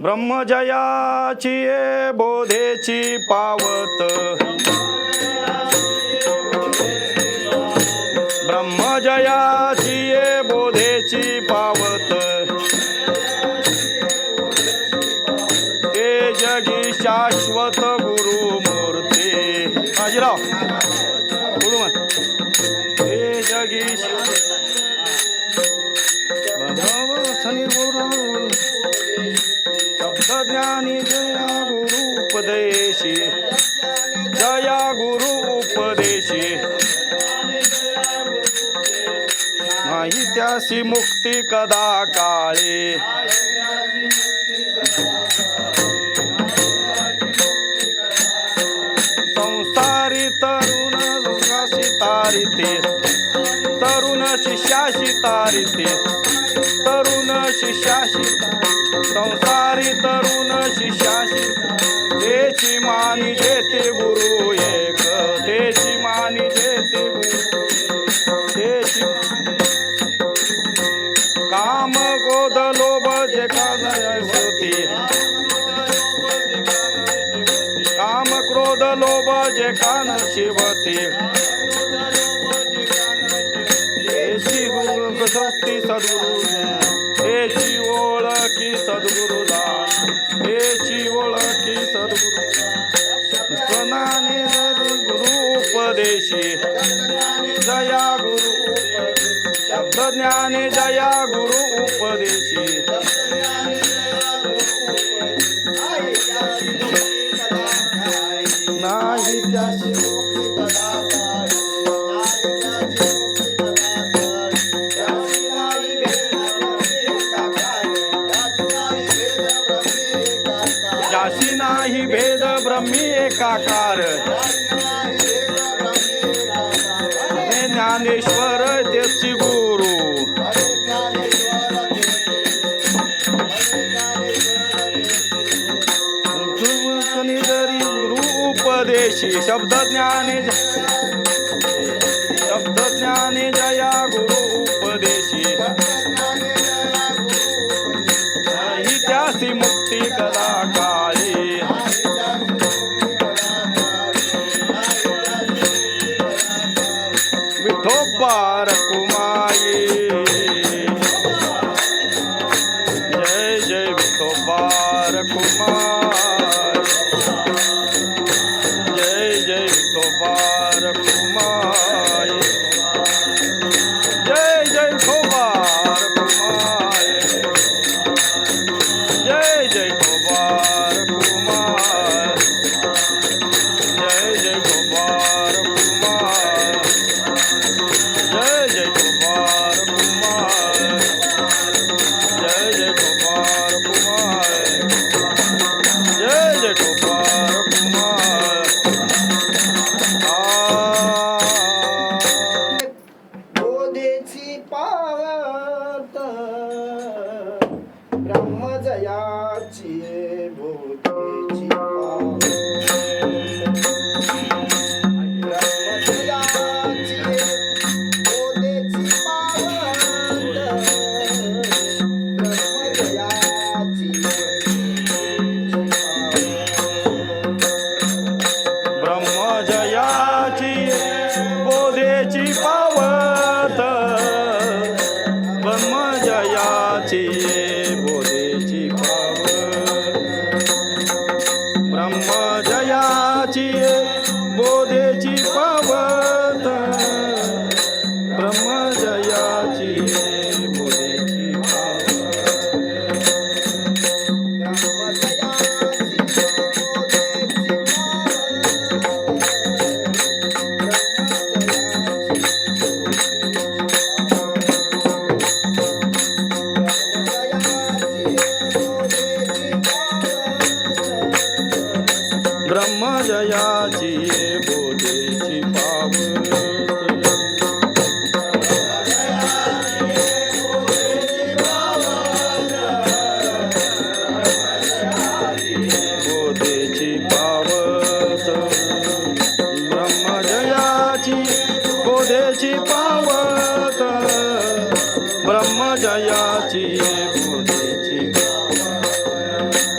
ब्रह्मजयाची ये बोधेची पावत, ब्रह्मजयाची ये बोधेची पावत, हे जगी शाश्वत गुरुमूर्ती बाजीराव हे जगी शब्द ज्ञानी जया गुरु उपदेशी, जया गुरु उपदेशी, नाही त्यासी मुक्ती कदा काळी, संसारी तरुण सुखाशी तारिते, तरुण शिष्याशी तारिते, तरुण शिष्याशी संसारी तरुण शिष्याशी, तेची मानी जेते गुरु एक, तेची मानी जेते गुरु, तेची काम क्रोध लोभ जे होती, काम क्रोध लोभ जे कान शिवती, तेची शक्ती सद्गुरु, तेची ओळखी सद्गुरुला, तेची ओळखी सद्गुरुला, स्वनाने गुरु उपदेशी, जया गुरु शब्द ज्ञाने जया गुरु उपदेशी, नाही त्याची ज्याशी नाही भेद ब्रह्मी एकाकार, हे ज्ञानेश्वर तेची गुरु, गुरु उपदेशी, शब्द ज्ञाने जया गुरु उपदेशी, नाही त्यासी मुक्ती कदा काळी, विठोबा रखुमाई, जय जय विठोबा रखुमाई, जय जय विठोबा रखुमाई, जय जय विठोबा रखुमाई, जय जय विठोबा रखुमाई, जय जय विठोबा रखुमाई, जय जय विठोबा रखुमाई, जय जय विठोबा रखुमाई, जय जय विठोबा रखुमाई. बोधेची पावत, ब्रह्मजयाची बोधेची पावत, ब्रह्मजयाची बोधेची पावत, ब्रह्मजयाची बोधेची पावत, ब्रह्मजयाची बोधेची पावत, ब्रह्मजयाची बोधेची पावत, ब्रह्मजयाची बोधेची ब्रह्मजयाची बोधेची पावत, बोधेची पावत, ब्रह्मजयाची बोधेची पावत, ब्रह्मजयाची बोधेची पावत.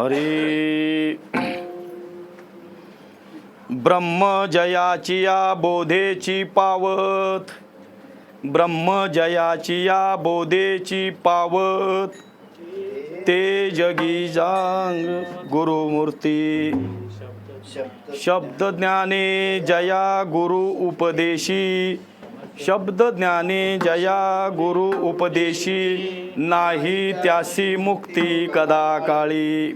हरी ब्रह्मजयाची या बोधेची पावत, ब्रह्मजयाची या बोधेची पावत, ते जगी जांग गुरुमूर्ती. शब्द ज्ञाने जया गुरु उपदेशी, शब्द ज्ञाने जया गुरु उपदेशी, नाही त्यासी मुक्ती कदा काळी.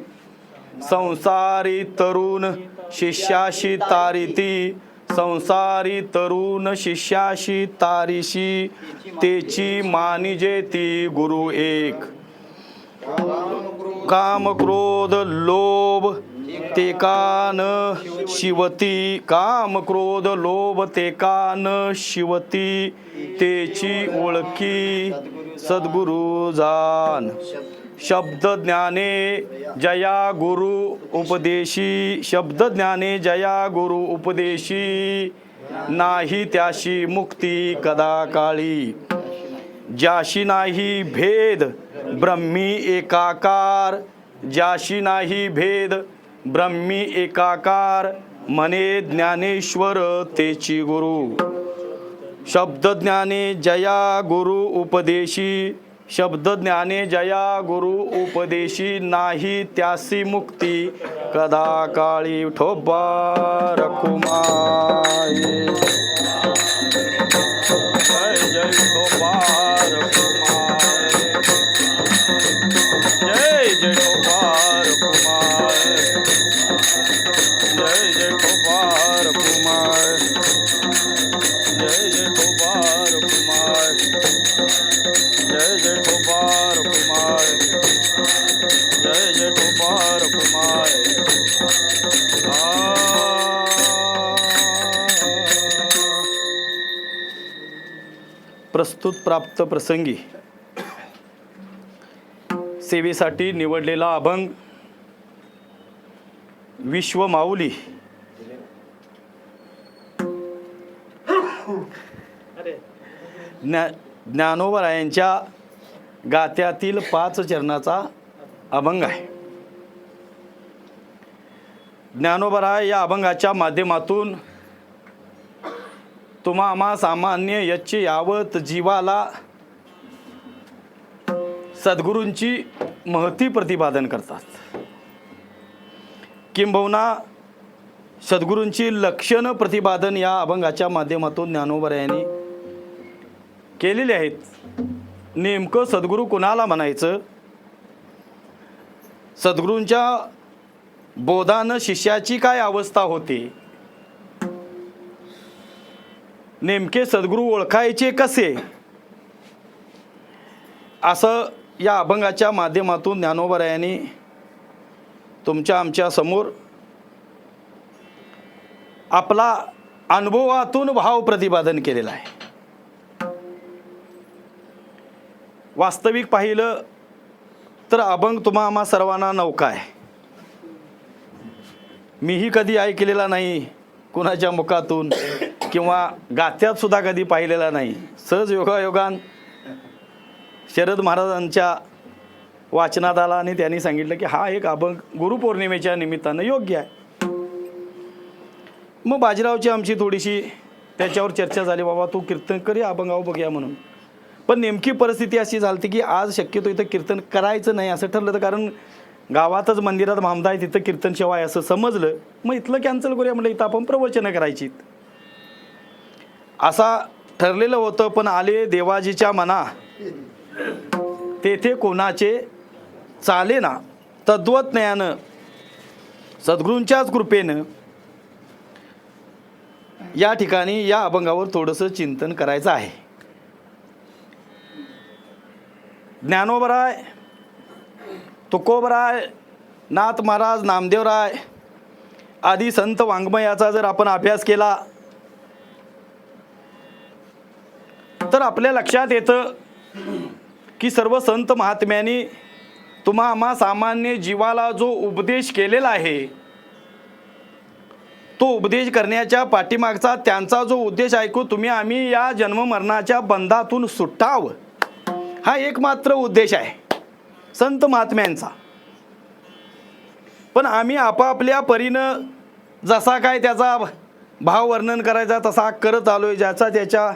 संसारी तरुण शिष्याशी तारिती, संसारी तरुण शिष्याशी तारीशी, तेची मानिजे ती गुरु एक. काम क्रोध लोभ ते का न शिवती, काम क्रोध लोभ ते का न शिवती, तेची ओळखी सद्गुरु जान. शब्द ज्ञाने जया गुरु उपदेशी, शब्द ज्ञाने जया गुरु उपदेशी, नाही त्याशी मुक्ती कदा काळी. ज्याशी नाही भेद ब्रह्मी एकाकार, ज्याशी नाही भेद ब्रह्मी एकाकार, म्हणे ज्ञानेश्वर तेची गुरु. शब्द ज्ञाने जया गुरु उपदेशी, शब्द ज्ञाने जया गुरु उपदेशी, नाही त्यासी मुक्ती कदा काळी. ठोबा रखुमाई जय जय ठोबा रखुमाई, जय जय ठोबा रखुमाई, जय जय ठोबा रखुमाई, जय जय ठोबा रखुमाई, जय जय ठोबा रखुमाई, जय जय ठोबा रखुमाई. प्रस्तुत प्राप्त प्रसंगी सेवेसाठी निवडलेला अभंग विश्वमाऊली ज्ञानोबरायांच्या गात्यातील 5 चरणाचा अभंग आहे. ज्ञानोबराय या अभंगाच्या माध्यमातून तुम्हा आम्हा सामान्य यच्चे यावत जीवाला सद्गुरूंची महती प्रतिपादन करतात. किंबहुना सद्गुरूंची लक्षणं प्रतिपादन या अभंगाच्या माध्यमातून ज्ञानोबरायांनी केलेले आहेत. नेमकं सद्गुरू कुणाला म्हणायचं, सद्गुरूंच्या बोधानं शिष्याची काय अवस्था होते, नेमके सद्गुरू ओळखायचे कसे, असं या अभंगाच्या माध्यमातून ज्ञानोबरायांनी तुमच्या आमच्या समोर आपला अनुभवातून भाव प्रतिपादन केलेला आहे. वास्तविक पाहिलं तर अभंग तुम्हा आम्हा सर्वांना नौका आहे. मीही कधी ऐकलेला नाही कुणाच्या मुखातून किंवा गात्यात सुद्धा कधी पाहिलेला नाही. सहज योगायोगान शरद महाराजांच्या वाचनात आला आणि त्यांनी सांगितलं की हा एक अभंग गुरुपौर्णिमेच्या निमित्तानं योग्य आहे. मग बाजीरावची आमची थोडीशी त्याच्यावर चर्चा झाली, बाबा तू कीर्तन कर अभंगावर बघूया म्हणून. पण नेमकी परिस्थिती अशी झाली की आज शक्यतो इथं कीर्तन करायचं नाही असं ठरलं, तर कारण गावातच मंदिरात मामदा आहे तिथं कीर्तन सेवा आहे असं समजलं. मग इथलं कॅन्सल करूया म्हटलं, इथं आपण प्रवचनं करायची असा ठरलेलं होतं. पण आले देवाजीच्या मना तेथे कोणाचे चाले ना, तद्वज्ञानं सद्गुरूंच्याच कृपेनं या ठिकाणी या अभंगावर थोडंसं चिंतन करायचं आहे. ज्ञानोबराय, तुकोबराय, नाथ महाराज, नामदेवराय आदी संत वाङ्मयाचा जर आपण अभ्यास केला तर आपल्या लक्षात येतं की सर्व संत महात्म्यांनी तुम्हा आम्हा सामान्य जीवाला जो उपदेश केलेला आहे तो उपदेश करण्याच्या पाठीमागचा त्यांचा जो उद्देश ऐकू तुम्ही आम्ही या जन्ममरणाच्या बंधातून सुटावं, हा एकमात्र उद्देश आहे संत महात्म्यांचा. पण आम्ही आपापल्या परीनं जसा काय त्याचा भाव वर्णन करायचा तसा करत आलोय. ज्याचा त्याच्या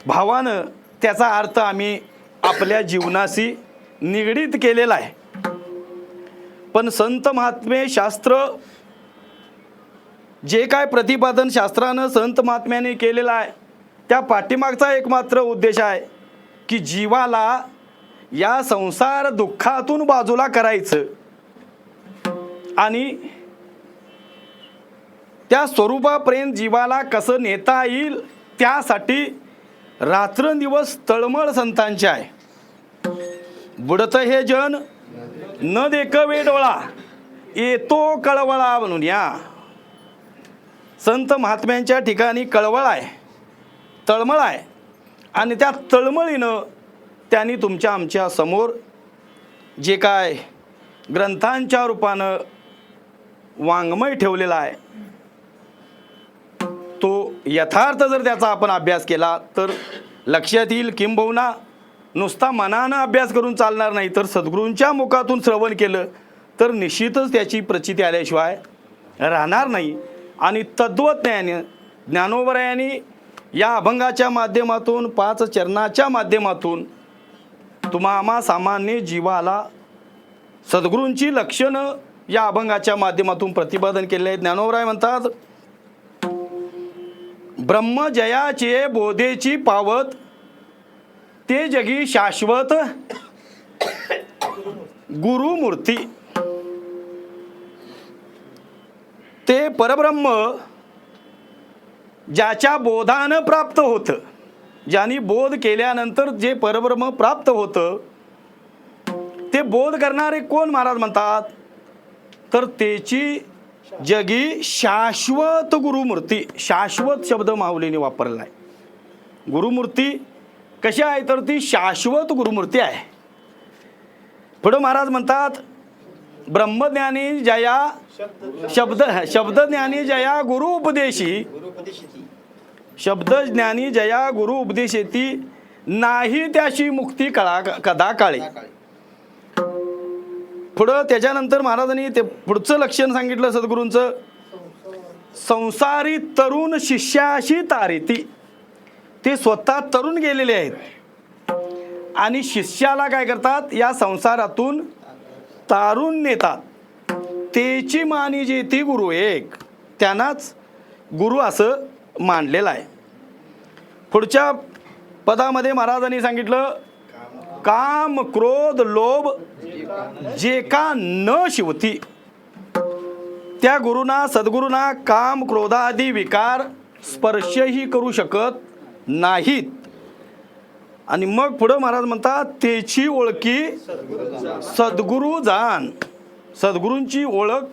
भावानं त्याचा अर्थ आम्ही आपल्या जीवनाशी निगडीत केलेला आहे. पण संत महात्मे शास्त्र जे काय प्रतिपादन शास्त्रानं संत महात्म्याने केलेलं आहे त्या पाठीमागचा एकमात्र उद्देश आहे की जीवाला या संसार दुःखातून बाजूला करायचं आणि त्या स्वरूपापर्यंत जीवाला कसं नेता येईल त्यासाठी रात्रंदिवस तळमळ संतांची आहे. बुडत हे जन न देखवे डोळा येतो कळवळा म्हणून या संत महात्म्यांच्या ठिकाणी कळवळ आहे, तळमळ आहे आणि त्या तळमळीनं त्यांनी तुमच्या आमच्या समोर जे काय ग्रंथांच्या रूपानं वाङ्मय ठेवलेला आहे तो यथार्थ जर त्याचा आपण अभ्यास केला तर लक्षात येईल. किंबहुना नुसता मनानं अभ्यास करून चालणार नाही तर सद्गुरूंच्या मुखातून श्रवण केलं तर निश्चितच त्याची प्रचिती आल्याशिवाय राहणार नाही. आणि तद्वज्ञाने ज्ञानोबरायांनी या अभंगाच्या माध्यमातून 5 चरणाच्या माध्यमातून तुम्हा आम्हा सामान्य जीवाला सद्गुरूंची लक्षणं या अभंगाच्या माध्यमातून प्रतिपादन केले आहे. ज्ञानोबराय म्हणतात ब्रह्मजयाचे बोधेची पावत ते जगी शाश्वत गुरुमूर्ती. ते परब्रह्म ज्याच्या बोधानं प्राप्त होतं, ज्यांनी बोध केल्यानंतर जे परब्रह्म प्राप्त होतं ते बोध करणारे कोण महाराज म्हणतात तर त्याची जगी शाश्वत गुरुमूर्ती. शाश्वत शब्द माऊलीने वापरला आहे. गुरुमूर्ती कशी आहे तर ती शाश्वत गुरुमूर्ती आहे. पुढं महाराज म्हणतात ब्रह्मज्ञानी जया शब्दज्ञानी जया गुरु उपदेशी शब्दज्ञानी जया गुरु उपदेशेती नाही त्याशी मुक्ती कदा काळे. पुढं त्याच्यानंतर महाराजांनी ते पुढचं लक्षण सांगितलं सद्गुरूंचं संसारी तरुण शिष्याशी तारिती. ते स्वतः तरुण गेलेले आहेत आणि शिष्याला काय करतात या संसारातून तारून नेतात. तेची मानी जे ती गुरु एक त्यांनाच गुरु असं मानलेलं आहे. पुढच्या पदामध्ये महाराजांनी सांगितलं काम क्रोध लोभ जे का न शिवती. त्या गुरुना सद्गुरूंना काम क्रोधादी विकार स्पर्शही करू शकत नाहीत. आणि मग पुढं महाराज म्हणतात त्याची ओळखी सद्गुरू जाण. सद्गुरूंची ओळख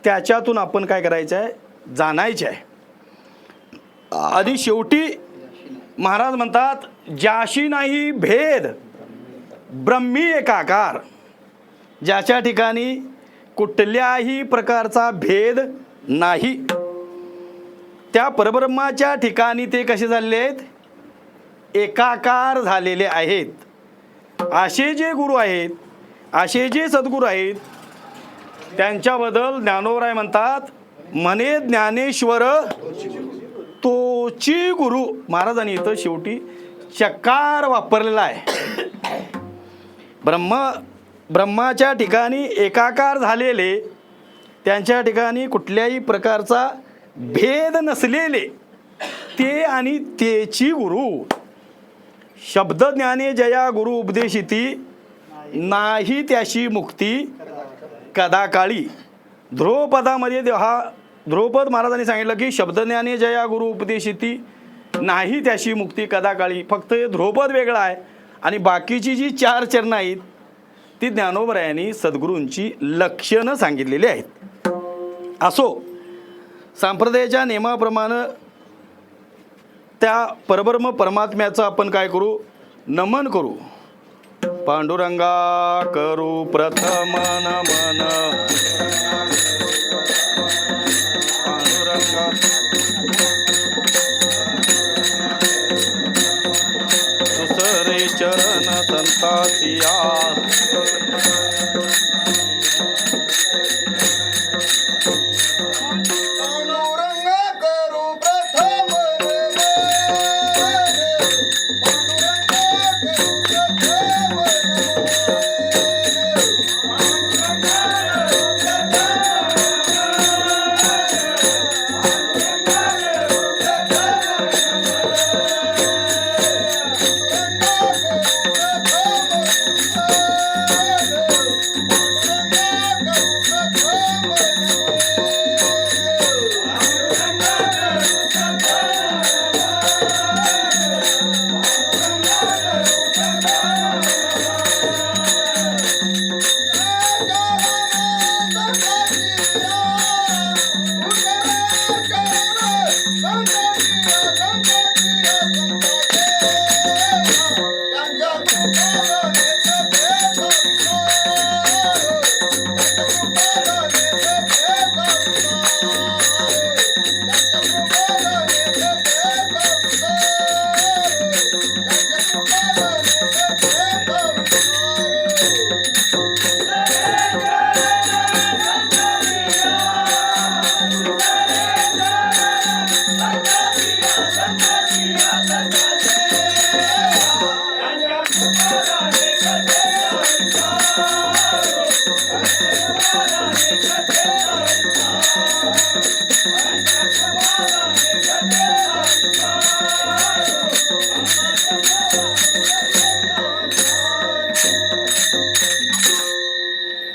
त्याच्यातून आपण काय करायचं आहे जाणायचे आहे. आणि शेवटी महाराज म्हणतात ज्याशी नाही भेद ब्रह्मी एकाकार. ज्याच्या ठिकाणी कुठल्याही प्रकारचा भेद नाही त्या परब्रह्माच्या ठिकाणी ते कसे झालेले आहेत एकाकार झालेले आहेत. असे जे गुरु आहेत असे जे सद्गुरू आहेत त्यांच्याबद्दल ज्ञानोबराय म्हणतात म्हणे ज्ञानेश्वर तोची गुरु. महाराजांनी इथं शेवटी चकार वापरलेला आहे. ब्रह्माच्या ठिकाणी एकाकार झालेले त्यांच्या ठिकाणी कुठल्याही प्रकारचा भेद नसलेले ते आणि तेची गुरु. शब्दज्ञाने जया गुरु उपदेशिती नाही त्याशी मुक्ती कदा काळी. ध्रुवपदामध्ये हा ध्रुवपद महाराजांनी सांगितलं की शब्दज्ञाने जया गुरु उपदेशिती नाही त्याशी मुक्ती कदा काळी. फक्त हे ध्रुवपद वेगळं आहे आणि बाकीची जी 4 चरणं आहेत ती ज्ञानोबरायांनी सद्गुरूंची लक्षणं सांगितलेली आहेत. असो संप्रदायाच्या नियमाप्रमाणे त्या परब्रह्म परमात्म्याचं आपण काय करू नमन करू. पांडुरंगा करू प्रथम नमन पांडुरंगा दुसरे चरण संतासिया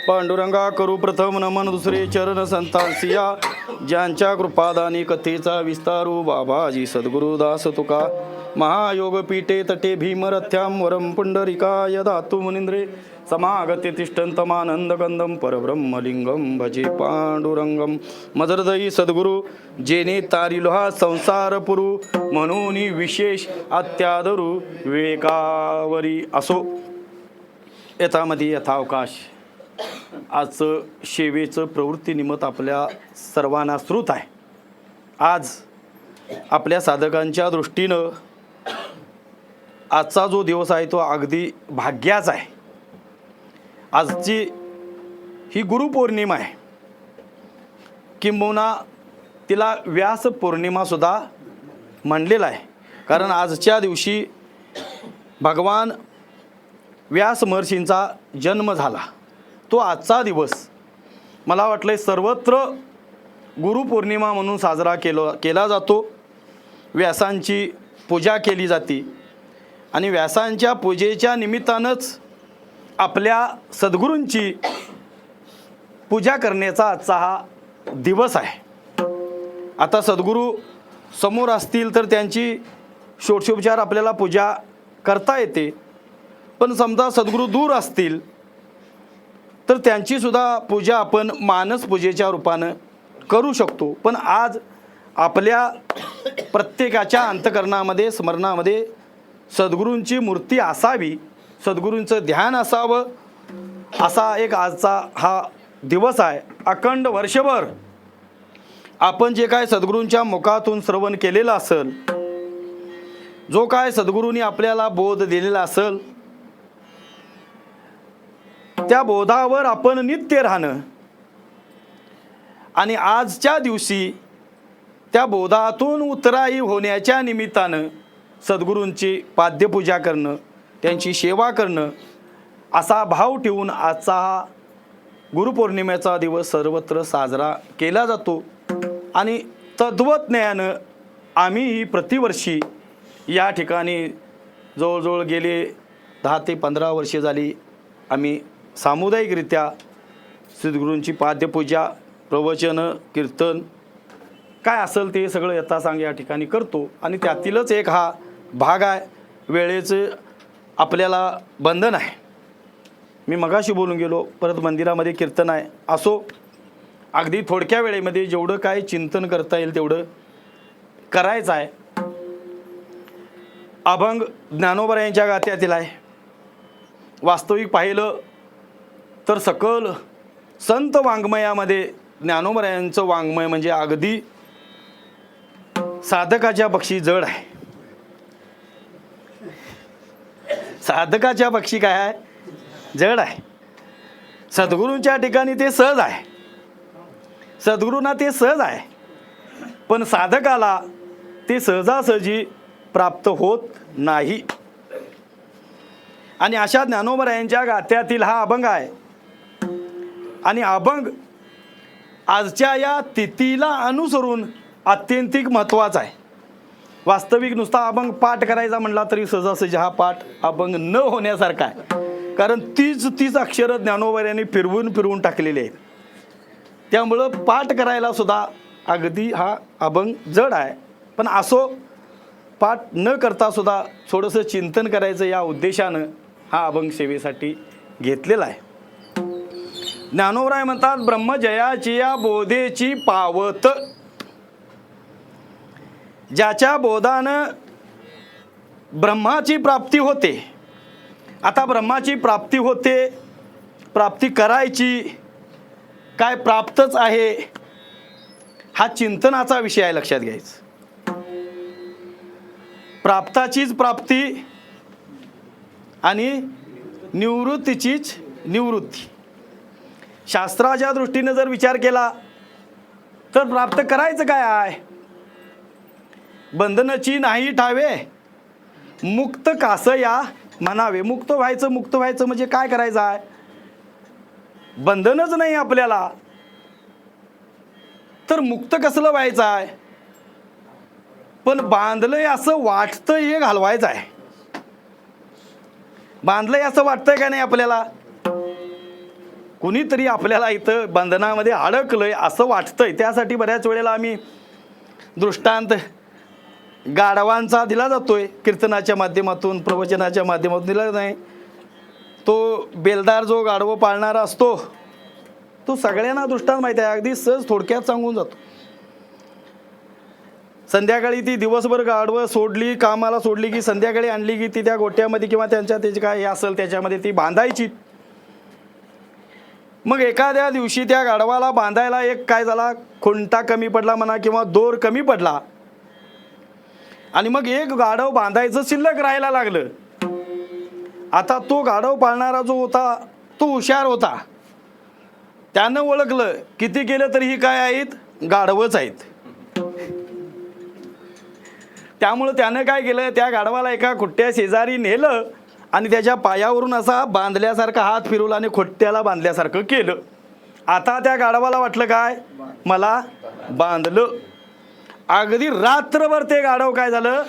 पांडुरंगा करू प्रथम नमन दुसरे चरण संतांसिया ज्यांच्या कृपादानी कथेचा विस्तारू बाबाजी सद्गुरुदास तुका महायोग पीठे तटे भीमरथ्याम वरम पुंडरिकाय दातु मुनिंद्रे समागते तिष्ठन्तमानंद गंधम परब्रह्मलिंगम भजे पांडुरंगम मदरदयी सद्गुरु जेने तारिलो हा संसार पुरू म्हणून विशेष अत्यादरू विवेकावरी असो. यथामध्ये यथावकाश आजचं सेवेचं प्रवृत्तीनिमित्त आपल्या सर्वांना श्रुत आहे. आज आपल्या साधकांच्या दृष्टीनं आजचा जो दिवस आहे तो अगदी भाग्याचा आहे. आजची ही गुरुपौर्णिमा आहे, किंबहुना तिला व्यास पौर्णिमासुद्धा म्हणलेलं आहे. कारण आजच्या दिवशी भगवान व्यास महर्षींचा जन्म झाला. तो आजचा दिवस मला वाटलं सर्वत्र गुरुपौर्णिमा म्हणून साजरा केला जातो. व्यासांची पूजा केली जाते आणि व्यासांच्या पूजेच्या निमित्तानंच आपल्या सद्गुरूंची पूजा करण्याचा आजचा हा दिवस आहे. आता सद्गुरू समोर असतील तर त्यांची षोडशोपचार आपल्याला पूजा करता येते, पण समजा सद्गुरू दूर असतील तर त्यांची सुद्धा पूजा आपण मानस पूजेच्या रूपानं करू शकतो. पण आज आपल्या प्रत्येकाच्या अंतकरणामध्ये स्मरणामध्ये सद्गुरूंची मूर्ती असावी, सद्गुरूंचं ध्यान असावं, असा एक आजचा हा दिवस आहे. अखंड वर्षभर आपण जे काय सद्गुरूंच्या मुखातून श्रवण केलेलं असेल, जो काय सद्गुरूंनी आपल्याला बोध दिलेला असेल, त्या बोधावर आपण नित्य राहणं आणि आजच्या दिवशी त्या बोधातून उतराई होण्याच्या निमित्तानं सद्गुरूंची पाद्यपूजा करणं, त्यांची सेवा करणं, असा भाव ठेवून आजचा हा गुरुपौर्णिमेचा दिवस सर्वत्र साजरा केला जातो. आणि तद्वज्ञानं आम्हीही प्रतिवर्षी या ठिकाणी जवळजवळ गेले 10 ते 15 वर्षे झाली आम्ही सामुदायिकरित्या सद्गुरूंची पाद्यपूजा, प्रवचन, कीर्तन काय असेल ते सगळं यथासांग या ठिकाणी करतो. आणि त्यातीलच एक हा भाग आहे. वेळेचं आपल्याला बंधन आहे. मी मगाशी बोलून गेलो, परत मंदिरामध्ये कीर्तन आहे. असो, अगदी थोडक्या वेळेमध्ये जेवढं काय चिंतन करता येईल तेवढं करायचं आहे. अभंग ज्ञानोबा यांच्या गात्यातील आहे. वास्तविक पाहिलं तर सकल संत वाङ्मयामध्ये ज्ञानोबरायांचं वाङ्मय म्हणजे अगदी साधकाच्या पक्षी जड आहे. साधकाच्या पक्षी काय आहे? जड आहे. सद्गुरूंच्या ठिकाणी ते सहज आहे, सद्गुरूंना ते सहज आहे, पण साधकाला ते सहजासहजी प्राप्त होत नाही. आणि अशा ज्ञानोबरायांच्या गात्यातील हा अभंग आहे. आणि अभंग आजच्या या तिथीला अनुसरून अत्यंतिक महत्त्वाचा आहे. वास्तविक नुसता अभंग पाठ करायचा म्हणला तरी सहजासहजी हा पाठ अभंग न होण्यासारखा आहे. कारण तीच अक्षरं ज्ञानोबरायांनी फिरवून टाकलेली आहेत. त्यामुळं पाठ करायला सुद्धा अगदी हा अभंग जड आहे. पण असो, पाठ न करता सुद्धा थोडंसं चिंतन करायचं या उद्देशानं हा अभंग सेवेसाठी घेतलेला आहे. ज्ञानोबराय म्हणतात, ब्रह्मजयाची या बोधेची पावत, ज्याच्या बोधानं ब्रह्माची प्राप्ती होते. आता ब्रह्माची प्राप्ती होते, प्राप्ती करायची काय, प्राप्तच आहे, हा चिंतनाचा विषय आहे, लक्षात घ्यायचं. प्राप्ताचीच प्राप्ती आणि निवृत्तीचीच निवृत्ती. शास्त्राच्या दृष्टीने जर विचार केला तर प्राप्त करायचं काय आहे? बंधनाची नाही ठावे, मुक्त कास या म्हणावे. मुक्त व्हायचं म्हणजे काय करायचं आहे? बंधनच नाही आपल्याला, तर मुक्त कसलं व्हायचं आहे? पण बांधलंय असं वाटतंय हे घालवायचं आहे. बांधलंय असं वाटतंय का नाही आपल्याला? कुणीतरी आपल्याला इथं बंधनामध्ये अडकलंय असं वाटतंय. त्यासाठी बऱ्याच वेळेला आम्ही दृष्टांत गाढवांचा दिला जातोय, कीर्तनाच्या माध्यमातून, प्रवचनाच्या माध्यमातून दिला नाही. तो बेलदार जो गाढवं पाळणारा असतो तो सगळ्यांना दृष्टांत माहिती आहे, अगदी सहज थोडक्यात सांगून जातो. संध्याकाळी ती दिवसभर गाढवं सोडली, कामाला सोडली की संध्याकाळी आणली की ती त्या गोट्यामध्ये किंवा त्याचे काय हे असेल त्याच्यामध्ये ती बांधायची. मग एखाद्या दिवशी त्या गाढवाला बांधायला एक काय झाला, खुंटा कमी पडला म्हणा किंवा दोर कमी पडला आणि मग एक गाढव बांधायचं शिल्लक राहायला लागलं. आता तो गाढव पाळणारा जो होता तो हुशार होता. त्यानं ओळखलं किती केलं तरी ही काय आहेत, गाढवच आहेत. त्यामुळं त्यानं काय केलं, त्या गाढवाला एका खुट्ट्या शेजारी नेलं आणि त्याच्या पायावरून असा बांधल्यासारखा हात फिरवला आणि खुट्ट्याला बांधल्यासारखं केलं. आता त्या गाढवाला वाटलं काय, मला बांधलं. अगदी रात्रभर ते गाढव काय झालं,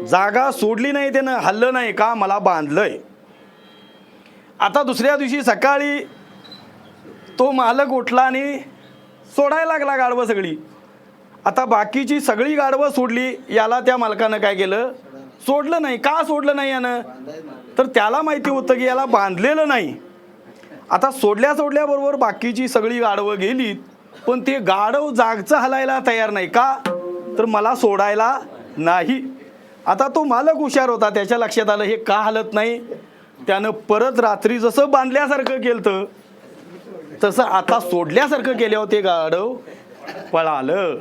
जागा सोडली नाही, त्यानं हल्लं नाही, का मला बांधलंय. आता दुसऱ्या दिवशी सकाळी तो मालक उठला आणि सोडायला लागला गाढवं सगळी. आता बाकीची सगळी गाढवं सोडली, याला त्या मालकानं काय केलं, सोडलं नाही. का सोडलं नाही यानं, तर त्याला माहिती होतं की याला बांधलेलं नाही. आता सोडल्याबरोबर बाकीची सगळी गाढवं गेली, पण ते गाढव जागचं हलायला तयार नाही. का, तर मला सोडायला नाही. आता तो मालक हुशार होता, त्याच्या लक्षात आलं हे का हलत नाही. त्यानं परत रात्री जसं बांधल्यासारखं केलं तसं आता सोडल्यासारखं केल्यावर ते गाढव पळालं.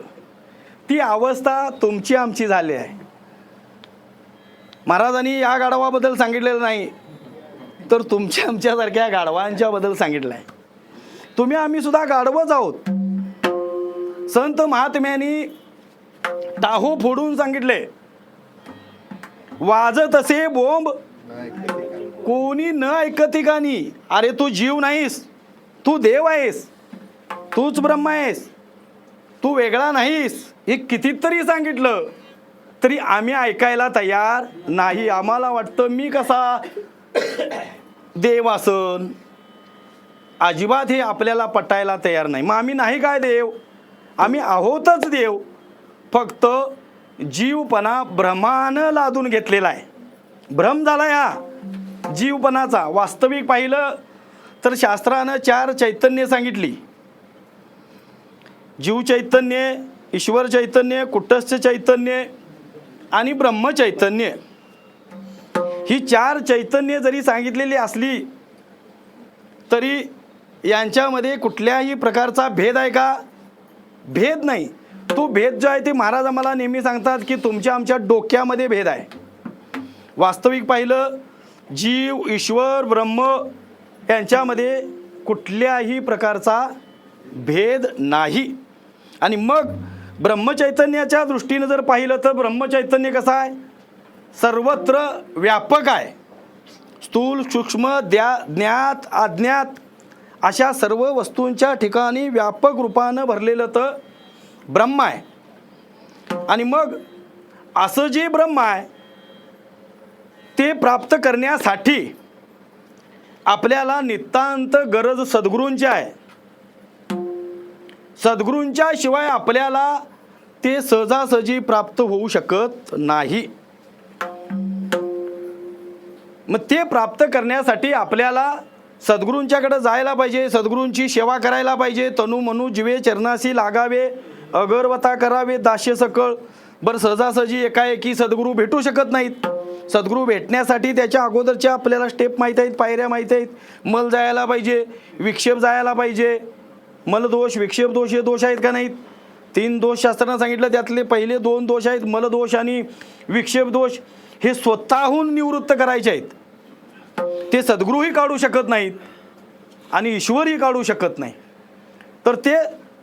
ती अवस्था तुमची आमची झाली आहे. महाराजांनी या गाढवाबद्दल सांगितलेलं नाही, तर तुमच्या आमच्यासारख्या गाढवांच्या बद्दल सांगितलं आहे. तुम्ही आम्ही सुद्धा गाढवच आहोत. संत महात्म्यांनी टाहो फोडून सांगितले, वाजत असे बोंब कोणी न ऐकती गाणी. अरे तू जीव नाहीस, तू देव आहेस, तूच ब्रह्म आहेस, तू वेगळा नाहीस. हे कितीतरी सांगितलं तरी आम्ही ऐकायला तयार नाही. आम्हाला वाटतं मी कसा देव असन, अजिबात हे आपल्याला पटायला तयार नाही. मग आम्ही नाही काय देव, आम्ही आहोतच देव, फक्त जीवपणा भ्रमानं लादून घेतलेला आहे. भ्रम झाला ह्या जीवपणाचा. वास्तविक पाहिलं तर शास्त्रानं 4 चैतन्य सांगितली, जीव चैतन्य, ईश्वर चैतन्य, कुटस्थ चैतन्य आणि ब्रह्म चैतन्य. ही 4 चैतन्य जरी सांगितलेली असली तरी यांच्यामध्ये कुठल्याही प्रकारचा भेद आहे का, भेद नाही. तो भेद जो आहे ते महाराज आम्हाला नेहमी सांगतात की तुमच्या आमच्या डोक्यामध्ये भेद आहे. वास्तविक पाहिलं जीव, ईश्वर, ब्रह्म यांच्यामध्ये कुठल्याही प्रकारचा भेद नाही. आणि मग ब्रह्मचैतन्याच्या दृष्टीनं जर पाहिलं तर ब्रह्मचैतन्य कसं आहे, सर्वत्र व्यापक आहे. स्थूल, सूक्ष्म, ज्ञात, अज्ञात अशा सर्व वस्तूंच्या ठिकाणी व्यापक रूपानं भरलेलं तर ब्रह्म आहे. आणि मग असं जे ब्रह्म आहे ते प्राप्त करण्यासाठी आपल्याला नितांत गरज सद्गुरूंची आहे. सद्गुरूंच्या शिवाय आपल्याला ते सहजासहजी प्राप्त होऊ शकत नाही. मग ते प्राप्त करण्यासाठी आपल्याला सद्गुरूंच्याकडे जायला पाहिजे, सद्गुरूंची सेवा करायला पाहिजे. तनु मनु जीवे चरणासी लागावे, अगरवता करावे दास्य सकळ. बरं सहजासहजी एकाएकी सद्गुरू भेटू शकत नाहीत. सद्गुरू भेटण्यासाठी त्याच्या अगोदरच्या आपल्याला स्टेप माहीत आहेत, पायऱ्या माहीत आहेत. मल जायला पाहिजे, विक्षेप जायला पाहिजे. मलदोष, विक्षेप दोष हे दोष आहेत का नाहीत? 3 दोष शास्त्रानं सांगितलं, त्यातले पहिले 2 दोष आहेत मलदोष आणि विक्षेप दोष. हे स्वतःहून निवृत्त करायचे आहेत. ते सद्गुरूही काढू शकत नाहीत आणि ईश्वरही काढू शकत नाही. तर ते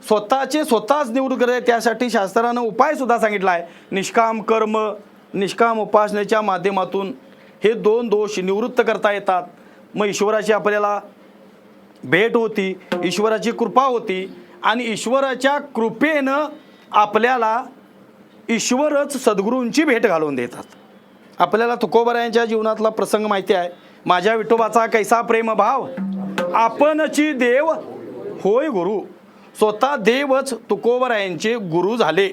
स्वतःच निवृत्त करायचे. त्यासाठी शास्त्रानं उपायसुद्धा सांगितला आहे. निष्काम कर्म, निष्काम उपासनेच्या माध्यमातून हे 2 दोष निवृत्त करता येतात. मग ईश्वराशी आपल्याला भेट होती, ईश्वराची कृपा होती आणि ईश्वराच्या कृपेनं आपल्याला ईश्वरच सद्गुरूंची भेट घालून देतात. आपल्याला तुकोबरायांच्या जीवनातला प्रसंग माहिती आहे. माझ्या विठोबाचा कैसा प्रेमभाव, आपणची देव होय गुरु. स्वतः देवच तुकोबरायांचे गुरु झाले.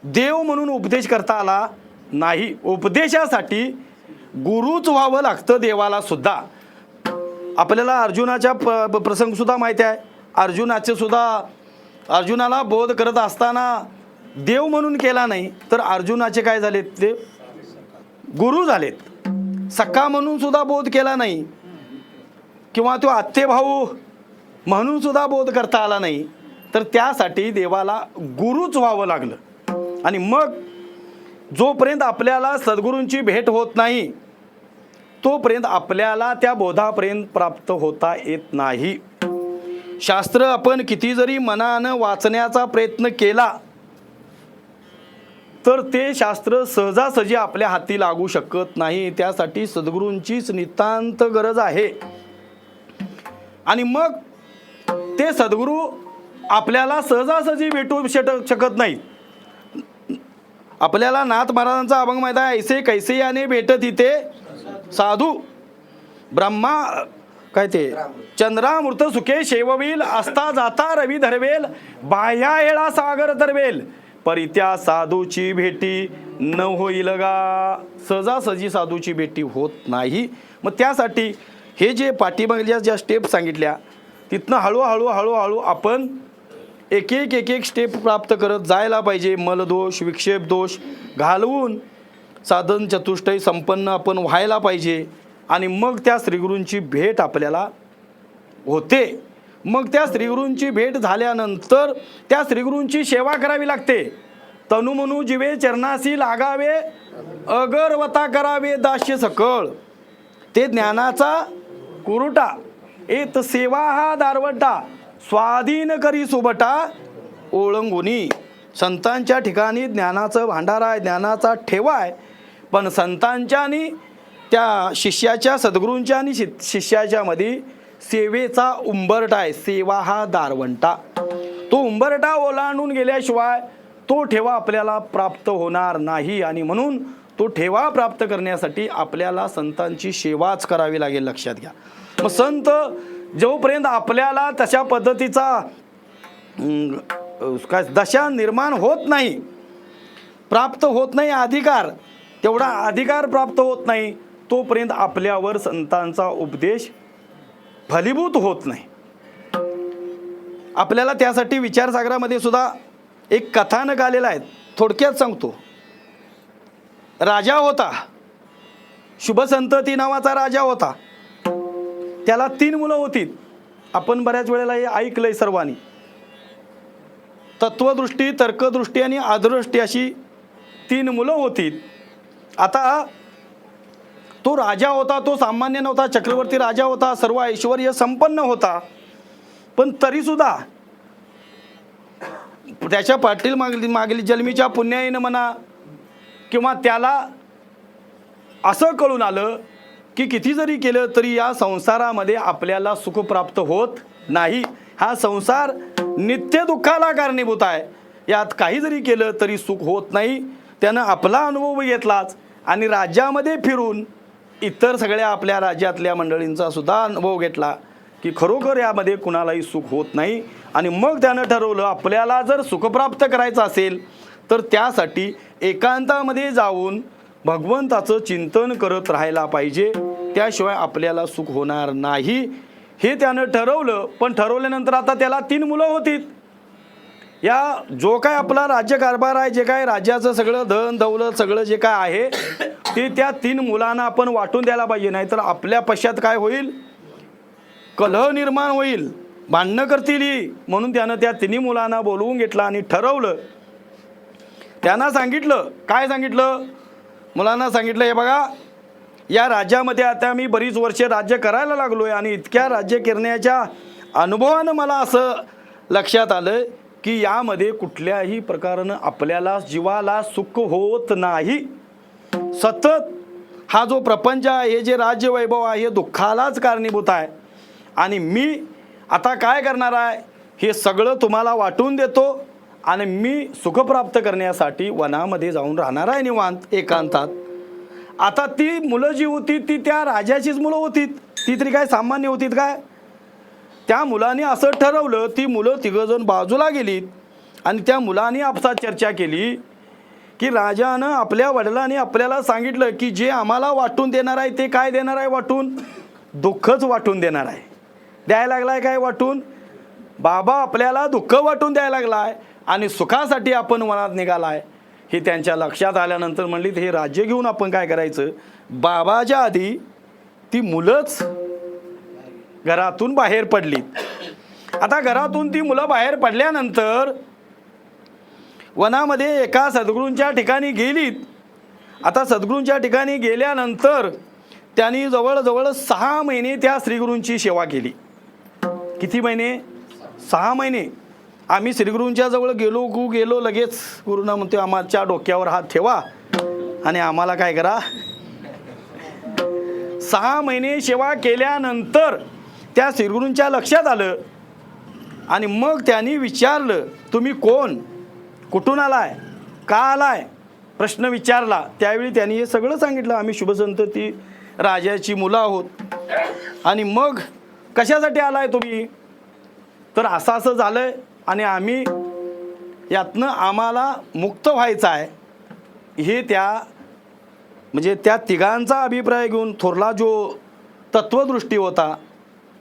देव म्हणून उपदेश करता आला नाही, उपदेशासाठी गुरुच व्हावं लागतं देवाला सुद्धा. आपल्याला अर्जुनाच्या प्रसंग सुद्धा माहिती आहे. अर्जुनाला बोध करत असताना देव म्हणून केला नाही, तर अर्जुनाचे काय झालेत, ते गुरु झालेत. सखा म्हणून सुद्धा बोध केला नाही किंवा तो आत्ते भाऊ म्हणून सुद्धा बोध करता आला नाही, तर त्यासाठी देवाला गुरुच व्हावं लागलं. आणि मग जोपर्यंत आपल्याला सद्गुरूंची भेट होत नाही तोपर्यंत आपल्याला त्या बोधापर्यंत प्राप्त होता येत नाही. शास्त्र आपण किती जरी मनानं वाचण्याचा प्रयत्न केला तर ते शास्त्र सहजासहजी आपल्या हाती लागू शकत नाही. त्यासाठी सद्गुरूंचीच नितांत गरज आहे. आणि मग ते सद्गुरू आपल्याला सहजासहजी भेटू शकत नाही. आपल्याला नाथ महाराजांचा अभंग माहिती आहे, ऐसे कैसे याने भेटत इथे साधू ब्रह्मा काय ते चंद्रामृत सुखे शेववील असता जाता रवी धरवेल बाह्या येळा सागर तरवेल परित्या साधूची भेटी न होईल गा. सहजासहजी साधूची भेटी होत नाही. मग त्यासाठी हे जे पाठीमागल्या ज्या स्टेप सांगितल्या तिथनं हळूहळू आपण एक एक स्टेप प्राप्त करत जायला पाहिजे. मलदोष विक्षेप दोष घालवून साधन चतुष्टय संपन्न आपण व्हायला पाहिजे. आणि मग त्या श्रीगुरूंची भेट आपल्याला होते. मग त्या श्रीगुरूंची भेट झाल्यानंतर त्या श्रीगुरूंची सेवा करावी लागते. तनुमनु जीवे चरणासी लागावे अगरवता करावे दास्य सकळ. ते ज्ञानाचा कुरुटा एत सेवा हा दारवटा स्वाधीन करी सुबटा ओळंगुनी. संतांच्या ठिकाणी ज्ञानाचं भांडार आहे, ज्ञानाचा ठेवा आहे. पण संतांच्या आणि त्या शिष्याच्या सद्गुरूंच्या आणि शिष्याच्या मध्ये सेवेचा उंबरटा आहे. सेवा हा दारवंटा. तो उंबरटा ओलांडून गेल्याशिवाय तो ठेवा आपल्याला प्राप्त होणार नाही. आणि म्हणून तो ठेवा प्राप्त करण्यासाठी आपल्याला संतांची सेवाच करावी लागेल. लक्षात घ्या. मग संत जोपर्यंत आपल्याला तशा पद्धतीचा काय दशा निर्माण होत नाही, प्राप्त होत नाही, अधिकार तेवढा अधिकार प्राप्त होत नाही, तोपर्यंत आपल्यावर संतांचा उपदेश फलीभूत होत नाही. आपल्याला त्यासाठी विचारसागरामध्ये सुद्धा एक कथानक आलेला आहे. थोडक्यात सांगतो. राजा होता, शुभसंतती नावाचा राजा होता. त्याला 3 मुलं होती. आपण बऱ्याच वेळेला हे ऐकलंय सर्वांनी. तत्वदृष्टी, तर्कदृष्टी आणि आदृष्टी अशी 3 मुलं होती. आता तो राजा होता, तो सामान्य नव्हता, चक्रवर्ती राजा होता, सर्व ऐश्वर्य संपन्न होता. पण तरीसुद्धा त्याच्या पाटील मागील जन्मीच्या पुण्याईनं म्हणा किंवा त्याला असं कळून आलं की किती जरी केलं तरी या संसारामध्ये आपल्याला सुख प्राप्त होत नाही. हा संसार नित्य दुःखाला कारणीभूत आहे. यात काही जरी केलं तरी सुख होत नाही. त्यानं आपला अनुभव घेतलाच आणि राज्यामध्ये फिरून इतर सगळ्या आपल्या राज्यातल्या मंडळींचा सुद्धा अनुभव घेतला की खरोखर यामध्ये कुणालाही सुख होत नाही. आणि मग त्यानं ठरवलं आपल्याला जर सुख प्राप्त करायचं असेल तर त्यासाठी एकांतामध्ये जाऊन भगवंताचं चिंतन करत राहायला पाहिजे. त्याशिवाय आपल्याला सुख होणार नाही हे त्यानं ठरवलं. पण ठरवल्यानंतर आता त्याला 3 मुलं होती. या जो काय आपला राज्यकारभार आहे, जे काय राज्याचं सगळं धन दौलत सगळं जे काय आहे ते त्या 3 मुलांना आपण वाटून द्यायला पाहिजे. नाहीतर आपल्या पश्चात काय होईल, कलह निर्माण होईल, भांडणं करतील. म्हणून त्यानं त्या 3 मुलांना बोलवून घेतलं आणि ठरवलं. त्यांना सांगितलं, काय सांगितलं, मुलांना सांगितलं, हे बघा या राज्यामध्ये आता मी बरीच वर्षे राज्य करायला लागलोय आणि इतक्या राज्य करण्याच्या अनुभवानं मला असं लक्षात आलं की यामध्ये कुठल्याही प्रकारानं आपल्याला जीवाला सुख होत नाही. सतत हा जो प्रपंच आहे, हे जे राज्यवैभव आहे, हे दुःखालाच कारणीभूत आहे. आणि मी आता काय करणार आहे, हे सगळं तुम्हाला वाटून देतो आणि मी सुख प्राप्त करण्यासाठी वनामध्ये जाऊन राहणार आहे निवांत एकांतात. आता ती मुलं जी होती ती त्या राजाचीच मुलं होती, ती तरी काय सामान्य होतीत काय. त्या मुलांनी असं ठरवलं, ती मुलं तिघंजण बाजूला गेलीत आणि त्या मुलांनी आपसात चर्चा केली की राजानं आपल्या वडिलांनी आपल्याला सांगितलं की जे आम्हाला वाटून देणार आहे ते काय देणार आहे वाटून, दुःखच वाटून देणार आहे. द्यायला लागलाय काय वाटून, बाबा आपल्याला दुःख वाटून द्यायला लागलाय आणि सुखासाठी आपण वनात निघालाय. हे त्यांच्या लक्षात आल्यानंतर म्हणली हे राज्य घेऊन आपण काय करायचं. बाबाच्या आधी ती मुलंच घरातून बाहेर पडली. आता घरातून ती मुलं बाहेर पडल्यानंतर वनामध्ये एका सद्गुरूंच्या ठिकाणी गेलीत. आता सद्गुरूंच्या ठिकाणी गेल्यानंतर त्यांनी जवळजवळ 6 महिने त्या श्रीगुरूंची सेवा केली. किती महिने, 6 महिने. आम्ही श्रीगुरूंच्या जवळ गेलो लगेच गुरुना म्हणतो आमच्या डोक्यावर हात ठेवा आणि आम्हाला काय करा. 6 महिने सेवा केल्यानंतर त्या श्रीगुरूंच्या लक्षात आलं आणि मग त्यांनी विचारलं तुम्ही कोण, कुठून आलाय, का आलाय, प्रश्न विचारला. त्यावेळी त्यांनी हे सगळं सांगितलं, आम्ही शुभसंतती राजाची मुलं आहोत. आणि मग कशासाठी आलाय तुम्ही, तर असं असं झालंय आणि आम्ही यातनं आम्हाला मुक्त व्हायचं आहे. हे म्हणजे त्या तिघांचा अभिप्राय घेऊन थोरला जो तत्वदृष्टी होता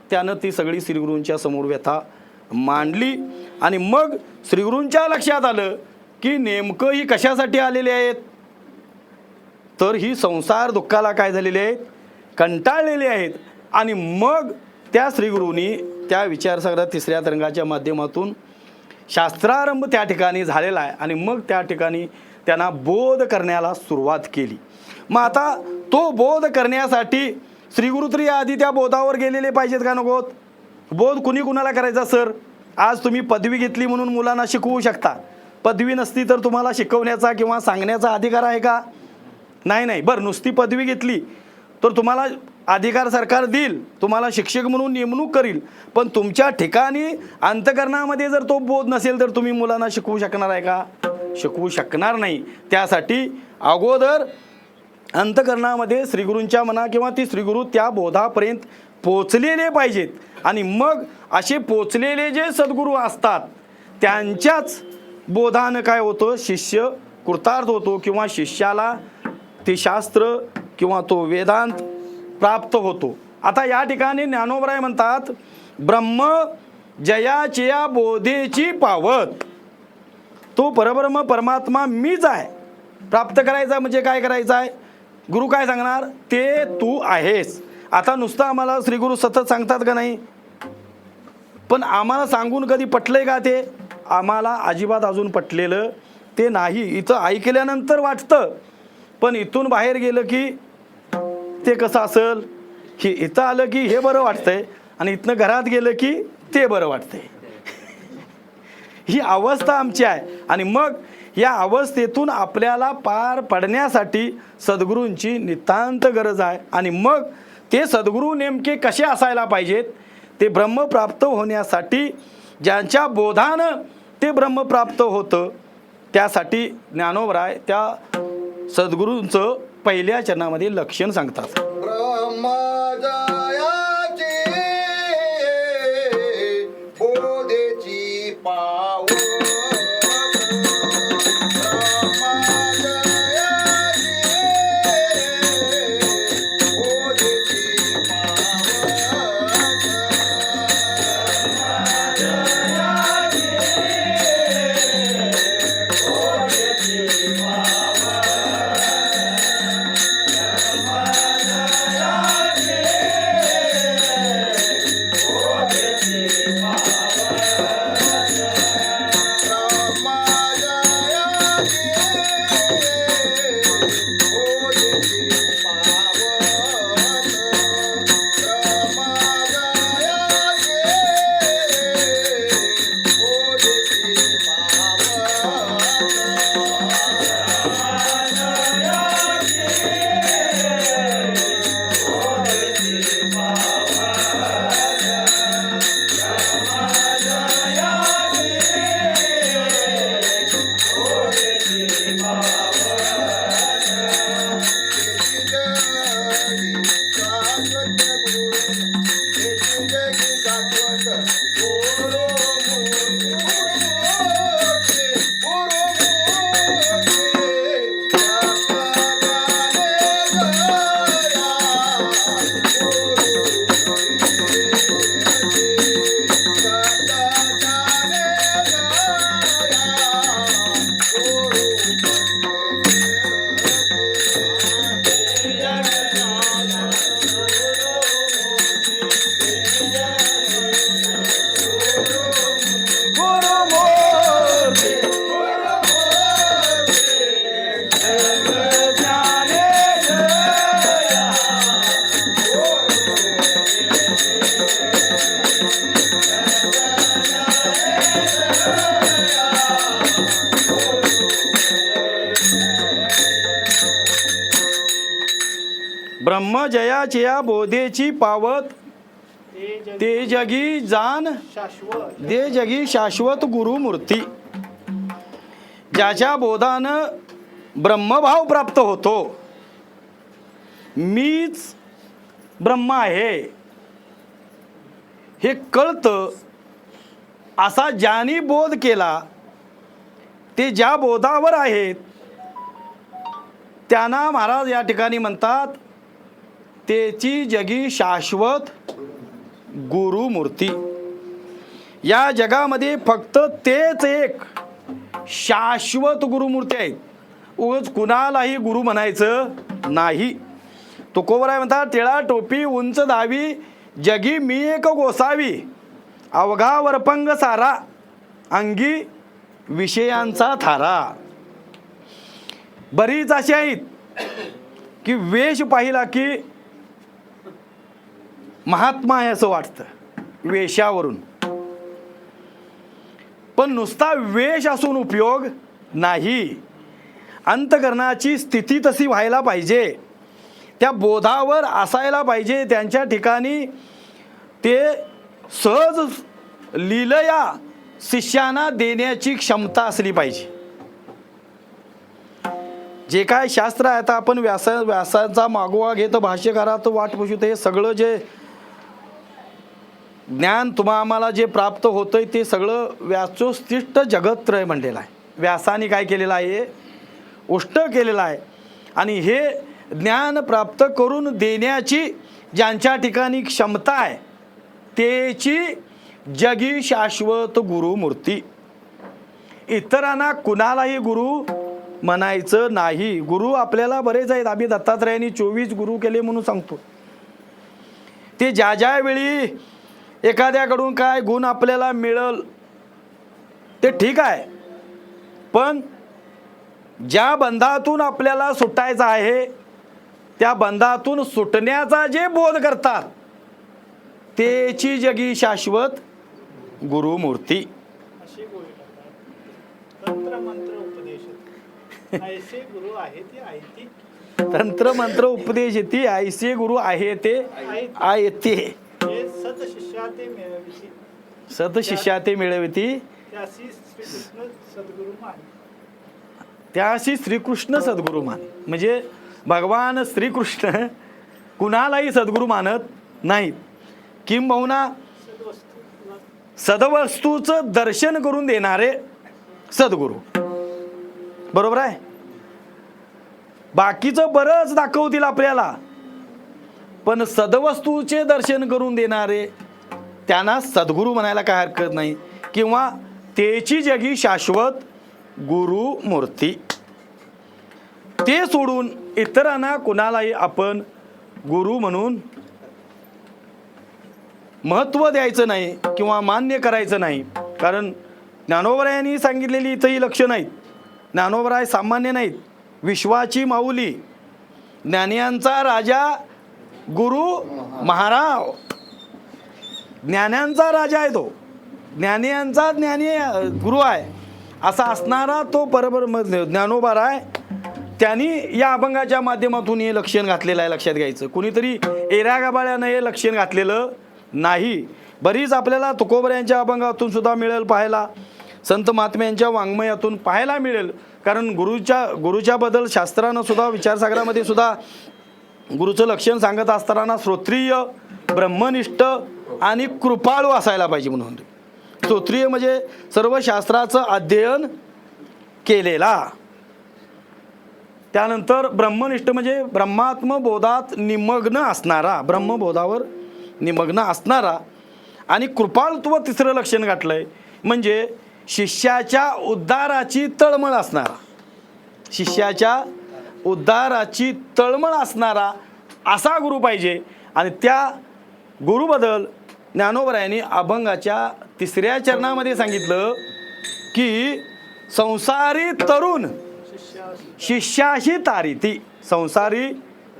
त्यानं ती सगळी श्रीगुरूंच्या समोर व्यथा मांडली. आणि मग श्रीगुरूंच्या लक्षात आलं की नेमकं ही कशासाठी आलेले आहेत, तर ही संसार दुःखाला काय झालेले आहेत, कंटाळलेले आहेत. आणि मग त्या श्रीगुरूंनी त्या विचारसागरात 3ऱ्या तरंगाच्या माध्यमातून शास्त्रारंभ त्या ठिकाणी झालेला आहे आणि मग त्या ठिकाणी त्यांना बोध करण्याला सुरुवात केली. मग आता तो बोध करण्यासाठी श्रीगुरु तरी आधी त्या बोधावर गेलेले पाहिजेत का नकोत. बोध कुणी कुणाला करायचा सर, आज तुम्ही पदवी घेतली म्हणून मुलांना शिकवू शकता, पदवी नसती तर तुम्हाला शिकवण्याचा किंवा सांगण्याचा अधिकार आहे का, नाही. बरं नुसती पदवी घेतली तर तुम्हाला अधिकार सरकार देईल, तुम्हाला शिक्षक म्हणून नेमणूक करील, पण तुमच्या ठिकाणी अंतःकरणामध्ये जर तो बोध नसेल तर तुम्ही मुलांना शिकवू शकणार आहे का, शिकवू शकणार नाही. त्यासाठी अगोदर अंतःकरणामध्ये श्रीगुरूंच्या मना किंवा ती श्रीगुरू त्या बोधापर्यंत पोचलेले पाहिजेत. आणि मग असे पोचलेले जे सद्गुरू असतात त्यांच्याच बोधानं काय होतं, शिष्य कृतार्थ होतो किंवा शिष्याला ते शास्त्र किंवा तो वेदांत प्राप्त होतो. आता या ठिकाणी ज्ञानोबराय म्हणतात ब्रह्म जयाचया बोधेची पावत, तो परब्रह्म परमात्मा मीच आहे. प्राप्त करायचा म्हणजे काय करायचं आहे, गुरु काय सांगणार, ते तू आहेस. आता नुसतं आम्हाला श्रीगुरू सतत सांगतात का नाही, पण आम्हाला सांगून कधी पटलंय का, ते आम्हाला अजिबात अजून पटलेलं ते नाही. इथं ऐकल्यानंतर वाटतं, पण इथून बाहेर गेलं की ते कसं असेल, की इथं आलं की हे बरं वाटतंय आणि इथनं घरात गेलं की ते बरं वाटतंय. ही अवस्था आमची आहे. आणि मग या अवस्थेतून आपल्याला पार पडण्यासाठी सद्गुरूंची नितांत गरज आहे. आणि मग ते सद्गुरू नेमके कसे असायला पाहिजेत, ते ब्रह्म प्राप्त होण्यासाठी ज्यांच्या बोधानं ते ब्रह्म प्राप्त होतं, त्यासाठी ज्ञानोबराय त्या सद्गुरूंचं पहिल्या चरणामध्ये लक्षण सांगतात. बोधेची पावत, ब्रह्मजयाचिया बोधेची पावत ते जगी जाण दे जगी शाश्वत गुरुमूर्ती. ज्याच्या बोधानं ब्रह्मभाव प्राप्त होतो, मीच ब्रह्म आहे हे कळतं, असा ज्याने बोध केला, ते ज्या बोधावर आहेत त्यांना महाराज या ठिकाणी म्हणतात तेची जगी शाश्वत गुरुमूर्ती. या जगामध्ये फक्त तेच एक शाश्वत गुरुमूर्ती आहेत. उगाच कुणालाही गुरु म्हणायचं नाही. तुकोबराय म्हणतात टिळा टोपी उंच दावी जगी मी एक गोसावी, अवघा वरपंग सारा अंगी विषयांचा थारा. बरीच अशी आहेत की वेश पाहिला की महात्मा आहे असं वाटतं वेशावरून, पण नुसता वेश असून उपयोग नाही. अंतकरणाची स्थिती तशी व्हायला पाहिजे, त्या बोधावर असायला पाहिजे. त्यांच्या ठिकाणी ते सहज लीलया शिष्यांना देण्याची क्षमता असली पाहिजे. जे काय शास्त्र आहे, आता आपण व्यासाचा मागोवा घेत भाष्यकारात वाट पुसत, हे सगळं जे ज्ञान तुम्हा आम्हाला जे प्राप्त होतंय ते सगळं व्यासोत्तिष्ठ जगत्त्रय म्हणलेलं आहे. व्यासाने काय केलेलं आहे, उष्ट केलेलं आहे. आणि हे ज्ञान प्राप्त करून देण्याची ज्यांच्या ठिकाणी क्षमता आहे त्याची जगी शाश्वत गुरुमूर्ती. इतरांना कुणालाही गुरु म्हणायचं नाही. गुरु आपल्याला बरेच आहेत. आम्ही दत्तात्रयांनी 24 गुरु केले म्हणून सांगतो. ते ज्या ज्या वेळी एखाद्याकडून काय गुण आपल्याला मिळल ते ठीक आहे, पण ज्या बंधातून आपल्याला सुटायचं आहे त्या बंधातून सुटण्याचा जे बोध करतात त्याची जगी शाश्वत गुरुमूर्ती. अशी गोष्ट तंत्र मंत्र उपदेश ऐसे गुरु आहे ते आयती. तंत्र मंत्र उपदेश येते ऐसे गुरु आहे ते आयते. हे सत शिष्या ते मिळविती. सत शिष्या ते मिळविती. त्यासी श्रीकृष्ण सद्गुरु माने. त्याशी श्रीकृष्ण सद्गुरु माने. म्हणजे भगवान श्रीकृष्ण कुणालाही सद्गुरू मानत नाहीत. किंबहुना सदवस्तूचं दर्शन करून देणारे सद्गुरू. बरोबर आहे. बाकीचं बरंच दाखवतील आपल्याला, पण सदवस्तूचे दर्शन करून देणारे त्यांना सद्गुरू म्हणायला काय हरकत नाही. किंवा त्याची जगी शाश्वत गुरुमूर्ती. ते सोडून इतरांना कुणालाही आपण गुरु म्हणून महत्त्व द्यायचं नाही किंवा मान्य करायचं नाही. कारण ज्ञानोबरायांनी सांगितलेली इथंही लक्षणं आहेत. ज्ञानोबराय सामान्य नाहीत, विश्वाची माऊली, ज्ञानियांचा राजा गुरु महाराव. ज्ञान्यांचा राजा आहे तो, ज्ञानियांचा ज्ञानी गुरु आहे असा असणारा तो परब्रह्म ज्ञानोबराय. त्यांनी या अभंगाच्या माध्यमातून हे लक्षण घातलेलं आहे. लक्षात घ्यायचं, कुणीतरी एऱ्या गाबाळ्यानं हे लक्षण घातलेलं नाही. बरीच आपल्याला तुकोबऱ्यांच्या अभंगातून सुद्धा मिळेल पाहायला, संत महात्म्यांच्या वाङ्मयातून पाहायला मिळेल. कारण गुरुच्या बद्दल शास्त्रानं सुद्धा विचारसागरामध्ये सुद्धा गुरुचं लक्षण सांगत असताना श्रोत्रिय, ब्रह्मनिष्ठ आणि कृपाळू असायला पाहिजे म्हणून. श्रोत्रिय म्हणजे सर्व शास्त्राचं अध्ययन केलेला. त्यानंतर ब्रह्मनिष्ठ म्हणजे ब्रह्मात्मबोधात निमग्न असणारा, ब्रह्मबोधावर निमग्न असणारा. आणि कृपाळत्व तिसरं लक्षण गाठलंय म्हणजे शिष्याच्या उद्धाराची तळमळ असणारा. शिष्याच्या उद्धाराची तळमळ असणारा असा गुरु पाहिजे. आणि त्या गुरुबद्दल ज्ञानोबरायांनी अभंगाच्या 3ऱ्या चरणामध्ये सांगितलं की संसारी तरुण शिष्याशी तारिती. संसारी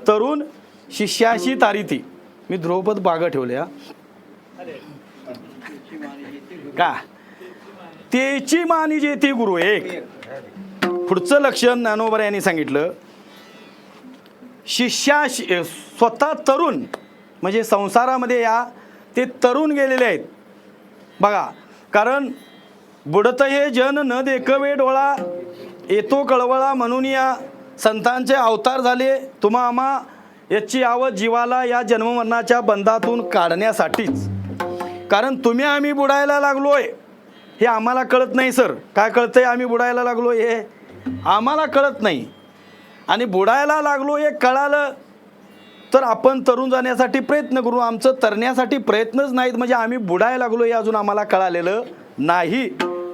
तरुण शिष्याशी तारिती. मी ध्रुवपद बागा ठेवल्या. अरे का तेची मानी जेती गुरु एक. पुढचं लक्षण ज्ञानोबा यांनी सांगितलं, स्वतः तरुण म्हणजे संसारामध्ये या ते तरुण गेलेले आहेत बघा. कारण बुडत हे जन न देखवे डोळा, येतो कळवळा म्हणून या संतांचे अवतार झाले. तुम्हा आम्हा याची आवड जीवाला या जन्ममरणाच्या बंधातून काढण्यासाठीच. कारण तुम्ही आम्ही बुडायला लागलोय हे आम्हाला कळत नाही सर. काय कळतंय आम्ही बुडायला लागलो हे आम्हाला कळत नाही. आणि बुडायला लागलो हे कळालं तर आपण तरुण जाण्यासाठी प्रयत्न करू. आमचं तरण्यासाठी प्रयत्नच नाहीत म्हणजे आम्ही बुडायला लागलो हे अजून आम्हाला कळालेलं नाही.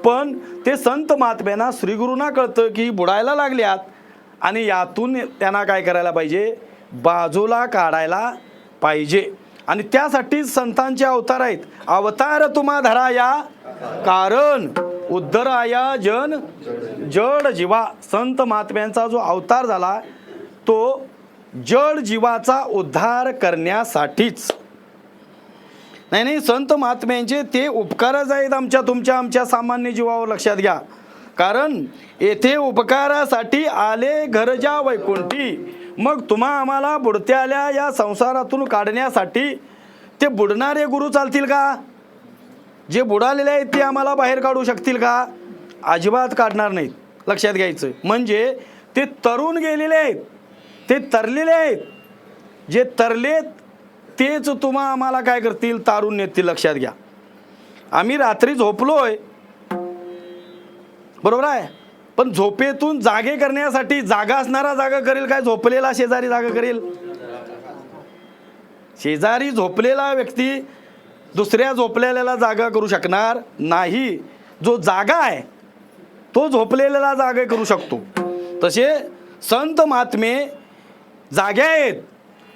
पण ते संत महात्म्यांना श्रीगुरूंना कळतं की बुडायला लागल्यात आणि यातून त्यांना काय करायला पाहिजे, बाजूला काढायला पाहिजे. आणि त्यासाठी संतांचे अवतार आहेत. अवतार तुम्हा धराया कारण उद्धराया जन जड जीवा. संत महात्म्यांचा जो अवतार झाला तो जड जीवाचा उद्धार करण्यासाठीच. नाही संत महात्म्यांचे ते उपकारच आहेत आमच्या सामान्य जीवावर. लक्षात घ्या. कारण येथे उपकारासाठी आले घरजा वैकुंठी. मग तुम्हा आम्हाला बुडत्याल्या या संसारातून काढण्यासाठी ते बुडणारे गुरु चालतील का? जे बुडालेले आहेत ते आम्हाला बाहेर काढू शकतील का? अजिबात काढणार नाहीत. लक्षात घ्यायचं. म्हणजे ते तरुण गेलेले आहेत, ते तरलेले आहेत. जे तरलेत तेच तुम्हा आम्हाला काय करतील, तारून नेतील. लक्षात घ्या. आम्ही रात्री झोपलोय बरोबर आहे, पण झोपेतून जागे करण्यासाठी जागा असणारा जागा करेल काय, झोपलेला शेजारी जागा करेल? शेजारी झोपलेला व्यक्ती दुसऱ्या झोपलेल्याला जागा करू शकणार नाही. जो जागा आहे तो झोपलेल्याला जागा करू शकतो. तसे संत महात्मे जागे आहेत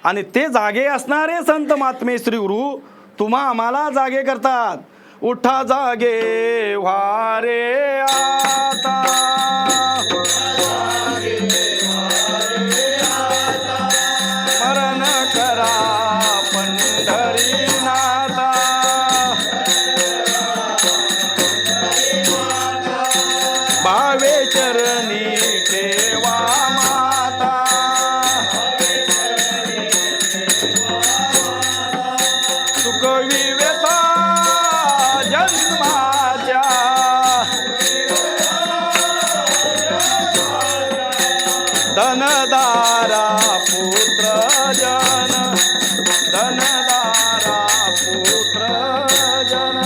आणि ते जागे असणारे संत महात्मे श्री गुरु तुम्हा आम्हाला जागे करतात. उठा जागे वारे आता, मरण करा पंढरीनाथा, भावे चरणी ठेवा माता, सुखवी व्यथा जन्माच्या, धनदारा पुत्र जन, धनदारा पुत्र जन.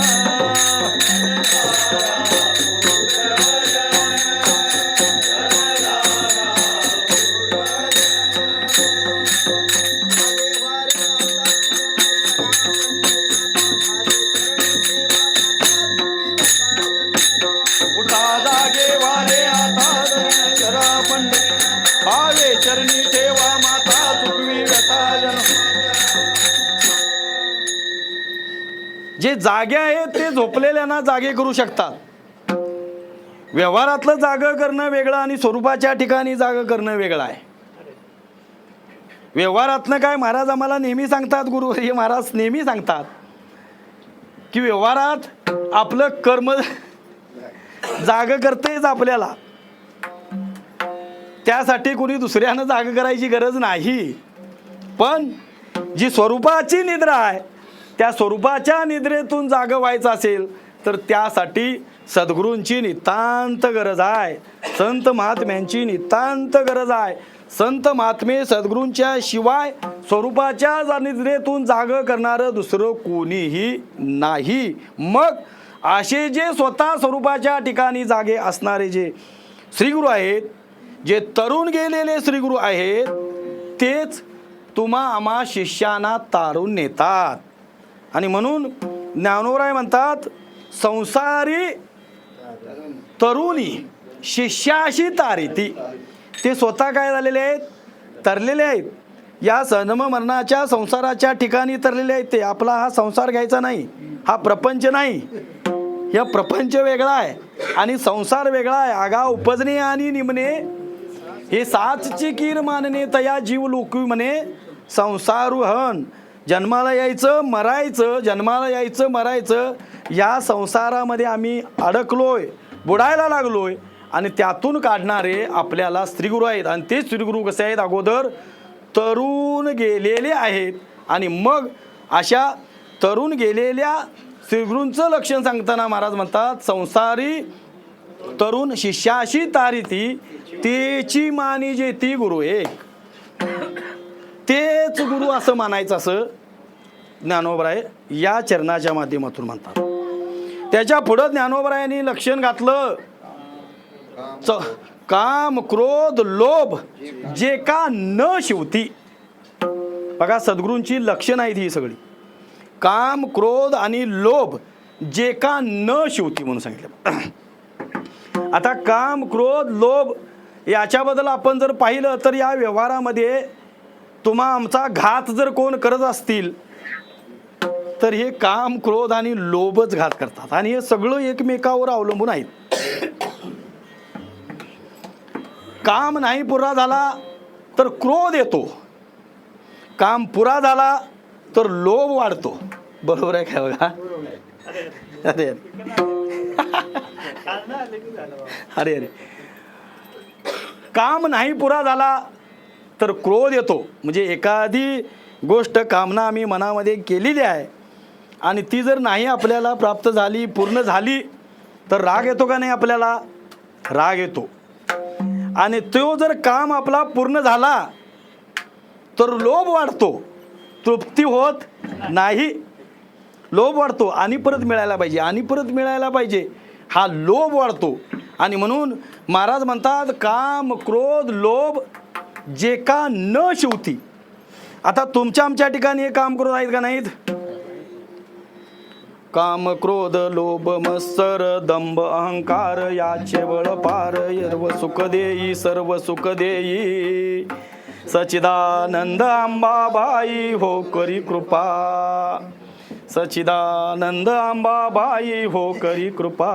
उठा जागे वारे आता जरा पंढरी, भावे चरणी ठेवा माता, चुकवी व्यथा जन. जे जागे आहेत ते झोपलेल्यांना जागे करू शकतात. व्यवहारातलं जागं करणं वेगळं आणि स्वरूपाच्या ठिकाणी जागं करणं वेगळं आहे. व्यवहारातनं काय महाराज आम्हाला नेहमी सांगतात, गुरुवर्य महाराज नेहमी सांगतात की व्यवहारात आपलं कर्म जाग करतेच आपल्याला, त्यासाठी कोणी दुसऱ्यानं जाग करायची गरज नाही. पण जी स्वरूपाची निद्रा आहे त्या स्वरूपाच्या निद्रेतून जाग व्हायचं असेल तर त्यासाठी सद्गुरूंची नितांत गरज आहे, संत महात्म्यांची नितांत गरज आहे. संत महात्मे सद्गुरूंच्या शिवाय स्वरूपाच्या निद्रेतून जाग करणारं दुसरं कोणीही नाही. मग असे जे स्वतः स्वरूपाच्या ठिकाणी जागे असणारे जे श्रीगुरू आहेत, जे तरुण गेलेले श्रीगुरू आहेत, तेच तुम्हा आम्हा शिष्यांना तारून नेतात. आणि म्हणून ज्ञानोबराय म्हणतात, संसारी तरुणी शिष्याशी तारिती. ते स्वतः काय झालेले आहेत, तरलेले आहेत. या जन्म मरणाच्या संसाराच्या ठिकाणी तरलेले आहेत. ते आपला हा संसार घ्यायचा नाही, हा प्रपंच नाही. या प्रपंच वेगळा आहे आणि संसार वेगळा आहे. आगा उपजणे आणि निमणे हे साचची कीर मानणे, तया जीव लोकवी म्हणे संसारुहन. जन्माला यायचं मरायचं, जन्माला यायचं मरायचं, या संसारामध्ये आम्ही अडकलोय, बुडायला लागलोय. आणि त्यातून काढणारे आपल्याला श्रीगुरू आहेत. आणि ते श्रीगुरू कसे आहेत? अगोदर तरुण गेलेले आहेत. आणि मग अशा तरुण गेलेल्या श्रीगुरूंचं लक्षण सांगताना महाराज म्हणतात, संसारी तरुण शिष्याशी तारिती, तेची मानी जे ती गुरु एक. तेच गुरु असं मानायचं, असं ज्ञानोबराय या चरणाच्या माध्यमातून म्हणतात. त्याच्या पुढं ज्ञानोबरायांनी लक्षण घातलं, काम क्रोध लोभ जे का न शिवती. बघा सद्गुरूंची लक्षण आहेत ही सगळी. काम क्रोध आणि लोभ जे का न शिवती म्हणून सांगितलं. आता काम क्रोध लोभ याच्याबद्दल आपण जर पाहिलं तर या व्यवहारामध्ये तुम्हा आमचा घात जर कोण करत असतील तर हे काम क्रोध आणि लोभच घात करतात. आणि हे सगळं एकमेकावर अवलंबून आहेत. काम नाही पुरा झाला तर क्रोध येतो, काम पुरा झाला तर लोभ वाढतो. बरोबर आहे काय? बघा अरे अरे अरे, काम नाही पुरा झाला तर क्रोध येतो. म्हणजे एखादी गोष्ट कामना आम्ही मनामध्ये केलेली आहे आणि ती जर नाही आपल्याला प्राप्त झाली, पूर्ण झाली, तर राग येतो का नाही? आपल्याला राग येतो. आणि तो जर काम आपला पूर्ण झाला तर लोभ वाढतो, तृप्ती होत नाही, लोभ वाढतो. आणि परत मिळायला पाहिजे, आणि परत मिळायला पाहिजे, हा लोभ वाढतो. आणि म्हणून महाराज म्हणतात, काम क्रोध लोभ जे का न शिवती. आता तुमच्या आमच्या ठिकाणी हे काम क्रोध आहेत का नाहीत? काम क्रोध लोभ मत्सर दंभ अहंकार याचे बळ पार, सर्व सुख देई सर्व सुख देई, सच्चिदानंद अंबाबाई हो करी कृपा, सच्चिदानंद अंबाबाई हो करी कृपा.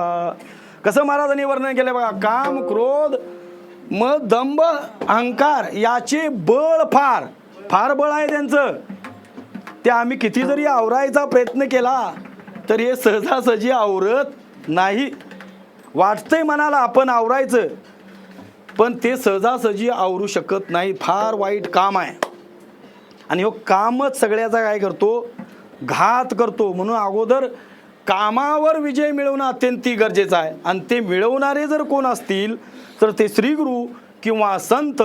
कसं महाराजांनी वर्णन केलं बघा. काम क्रोध मग दंभ अहंकार याचे बळ फार फार बळ आहे त्यांचं. ते आम्ही किती जरी आवरायचा प्रयत्न केला तर हे सहजासहजी आवरत नाही. वाटतंय मनाला आपण आवरायचं, पण ते सहजासहजी आवरू शकत नाही. फार वाईट काम आहे. आणि हो कामच सगळ्याचा काय करतो? घात करतो. म्हणून अगोदर कामावर विजय मिळवणं अत्यंत गरजेचं आहे. आणि ते मिळवणारे जर कोण असतील तर ते श्रीगुरू किंवा संत,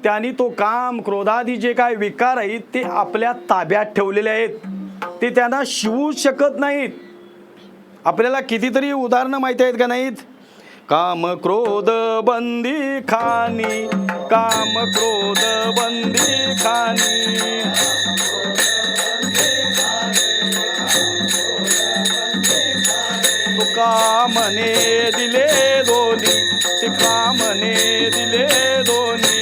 त्यांनी तो काम क्रोधादी जे काय विकार आहेत ते आपल्या ताब्यात ठेवलेले आहेत. ते त्यांना शिवू शकत नाहीत. आपल्याला कितीतरी उदाहरणं माहिती आहेत का नाहीत? काम क्रोध बंदी खानी, काम क्रोध बंदी खानी, तुका मने दिले दोन्ही, तुका मने दिले दोन्ही,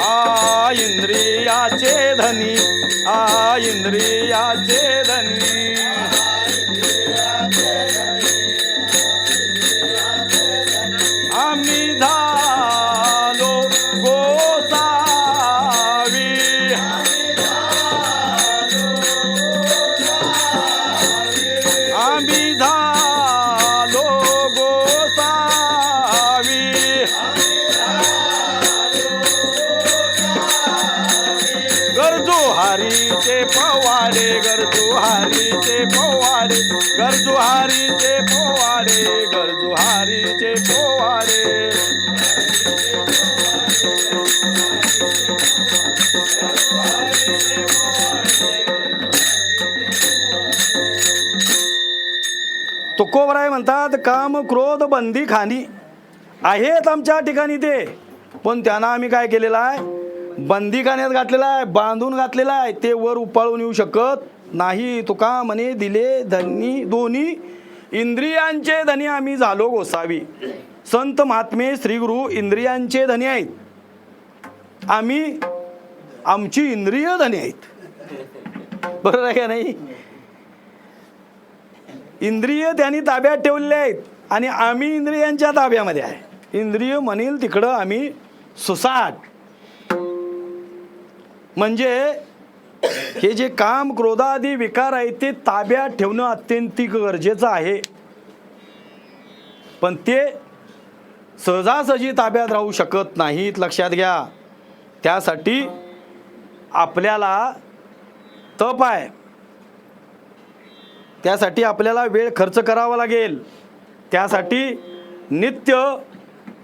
आ इंद्रियाचे धनी, आ इंद्रियाचे धनी, आम्ही झालो गोसावी, आम्ही झालो गोसावी, गरजू हारीचे पवाडे, गरजू हारीचे पवाडे, गरजू हारीचे पोवाडे, गरजू हारीचे पोवाडे. तुकोबराय म्हणतात, काम क्रोध बंदी खानी आहेत आमच्या ठिकाणी ते, पण त्यांना आम्ही काय केलेलं आहे? बंदीखान्यात घातलेला आहे, बांधून घातलेला आहे. ते वर उपाळून येऊ शकत नाही. तुका म्हणे दिले धनी दोन्ही, इंद्रियांचे धनी आम्ही झालो गोसावी. संत महात्मे श्रीगुरु इंद्रियांचे धनी आहेत, आम्ही आमची इंद्रिय धनी आहेत. बरोबर आहे का नाही? इंद्रिय त्यांनी ताब्यात ठेवलेले आहेत आणि आम्ही इंद्रियांच्या ताब्यामध्ये आहे. इंद्रिय म्हणेल तिकडं आम्ही सुसाट. म्हणजे हे जे काम क्रोधादी विकार आहेत ते ताब्यात ठेवणं अत्यंतिक गरजेचं आहे. पण ते सहजासहजी ताब्यात राहू शकत नाहीत, लक्षात घ्या. त्यासाठी आपल्याला तप आहे, त्यासाठी आपल्याला वेळ खर्च करावा लागेल. त्यासाठी नित्य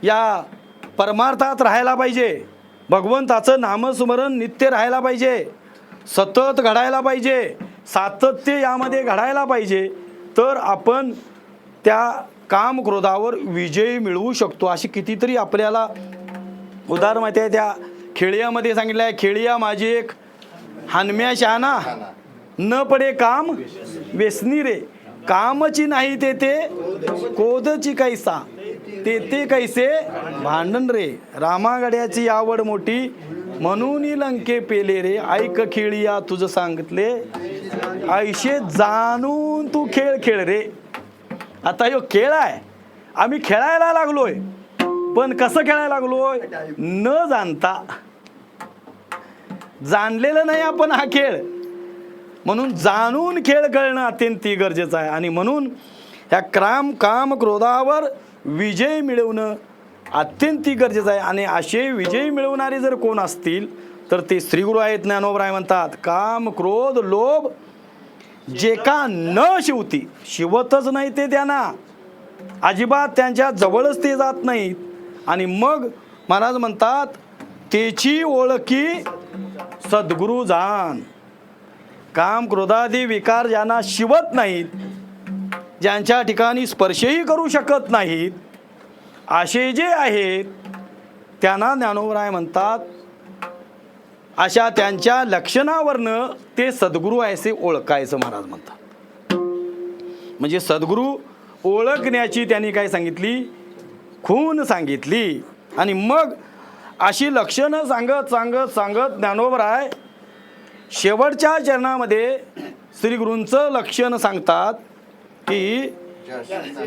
या परमार्थात राहायला पाहिजे. भगवंताचं नामस्मरण नित्य राहायला पाहिजे, सतत घडायला पाहिजे, सातत्य यामध्ये घडायला पाहिजे. तर आपण त्या काम क्रोधावर विजय मिळवू शकतो. अशी कितीतरी आपल्याला उदाहरण माहिती आहे. त्या खेळियामध्ये सांगितलं आहे, खेळिया माझी एक हानम्या शहाणा, न पडे काम व्यसनी रे. कामची नाही ते कोदची कैसा, ते कैसे भांडण रे. रामागड्याची आवड मोठी म्हणून लंके पेले रे. ऐक खेळिया तुझं सांगितले, ऐशे जाणून तू खेळ खेळ रे. आता ह्यो खेळ आहे, आम्ही खेळायला लागलोय, पण कसं खेळायला लागलोय न जाणता. जाणलेलं नाही आपण हा खेळ, म्हणून जाणून खेळ कळणं अत्यंत गरजेचं आहे. आणि म्हणून ह्या काम क्रोधावर विजय मिळवणं अत्यंत गरजेचं आहे. आणि असे विजय मिळवणारे जर कोण असतील तर ते श्रीगुरु आहेत. ज्ञानोबराय म्हणतात, काम क्रोध लोभ जे का न शिवती, शिवतच नाही ते त्यांना, अजिबात त्यांच्या जवळच ते जात नाहीत. आणि मग महाराज म्हणतात, तेची ओळखी सद्गुरु जाण. काम क्रोधादी विकार ज्यांना शिवत नाहीत, ज्यांच्या ठिकाणी स्पर्शही करू शकत नाहीत, असे जे आहेत त्यांना ज्ञानोबराय म्हणतात, अशा त्यांच्या लक्षणावरनं ते सद्गुरू आहे असे ओळखायचं महाराज म्हणतात. म्हणजे सद्गुरू ओळखण्याची त्यांनी काय सांगितली, खूण सांगितली. आणि मग अशी लक्षणं सांगत सांगत सांगत ज्ञानोबराय शेवटच्या चरणामध्ये श्रीगुरूंचं लक्षण सांगतात की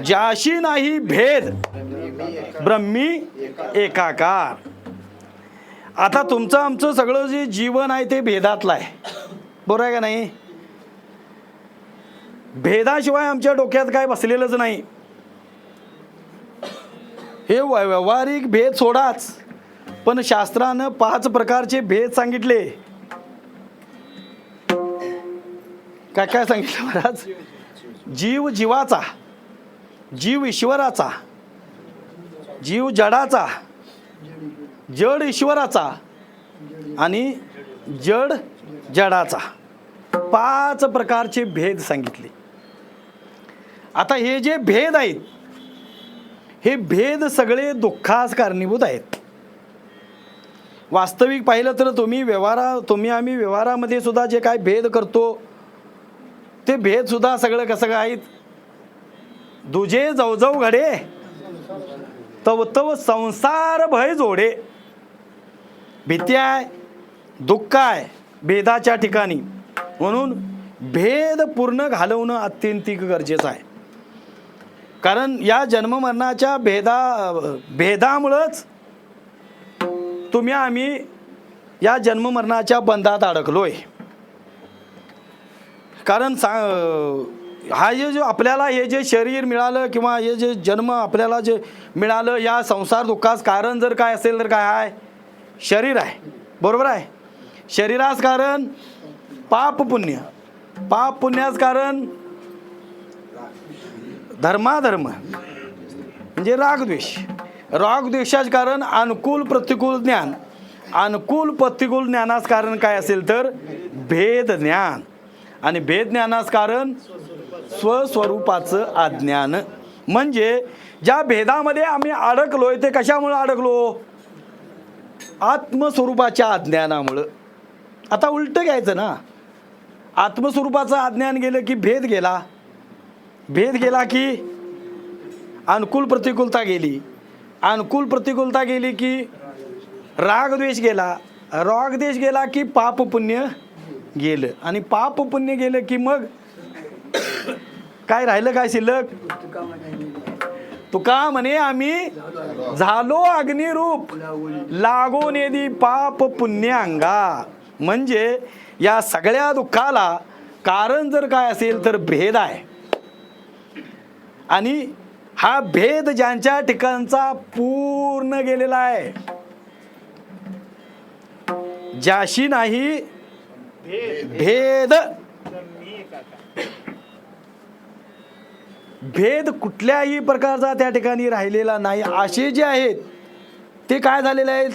ज्याशी नाही भेद ब्रह्मी एकाकार. आता तुमचं आमचं सगळं जे जीवन आहे ते भेदातलं आहे, बरोबर आहे का नाही? भेदाशिवाय आमच्या डोक्यात काय बसलेलंच नाही. हे व्यावहारिक भेद सोडाच, पण शास्त्रानं 5 प्रकारचे भेद सांगितले. काय काय सांगितलं महाराज? जीव जीवाचा, जीव ईश्वराचा, जीव जडाचा, जड ईश्वराचा आणि जड जडाचा. 5 प्रकारचे भेद सांगितले. आता हे जे भेद आहेत, हे भेद सगळे दुःखास कारणीभूत आहेत. वास्तविक पाहिलं तर तुम्ही आम्ही व्यवहारामध्ये सुद्धा जे काय भेद करतो ते भेद सुद्धा सगळं कसं काय आहेत? दुजे जवजव घडे तव तव संसार भय जोडे. भीती आहे, दुःख आहे भेदाच्या ठिकाणी, म्हणून भेद पूर्ण घालवणं अत्यंतिक गरजेचं आहे. कारण या जन्ममरणाच्या भेदामुळंच तुम्ही आम्ही या जन्ममरणाच्या बंधात अडकलोय. कारण हा जो आपल्याला हे जे शरीर मिळालं किंवा हे जे जन्म आपल्याला जे मिळालं, या संसार दुःखास कारण जर काय असेल तर काय आहे? शरीर आहे, बरोबर आहे. शरीरास कारण पाप पुण्य, पाप पुण्यास कारण धर्माधर्म म्हणजे रागद्वेष, रागद्वेषाच कारण अनुकूल प्रतिकूल ज्ञान, अनुकूल प्रतिकूल ज्ञानास कारण काय असेल तर भेद ज्ञान, आणि भेद ज्ञानास कारण स्वस्वरूपाचं अज्ञान. म्हणजे ज्या भेदामध्ये आम्ही अडकलोय ते कशामुळे अडकलो? आत्मस्वरूपाच्या अज्ञानामुळं. आता उलटं घ्यायचं ना, आत्मस्वरूपाचं अज्ञान गेलं की भेद गेला, भेद गेला की अनुकूल प्रतिकूलता गेली, अनुकूल प्रतिकूलता गेली की रागद्वेष गेला, रागद्वेष गेला की पाप पुण्य गेलं, आणि पाप पुण्य गेलं की मग काय राहिलं? काय शिल्लक? तुका म्हणे आम्ही झालो अग्निरूप लागून येदी पाप पुण्य अंगा. म्हणजे या सगळ्या दुःखाला कारण जर काय असेल तर भेद आहे. आणि हा भेद ज्यांच्या ठिकाणचा पूर्ण गेलेला आहे, ज्याशी नाही भेद, मी एकाकार. भेद कुठल्याही प्रकारचा त्या ठिकाणी राहिलेला नाही. असे जे आहेत ते काय झालेले आहेत,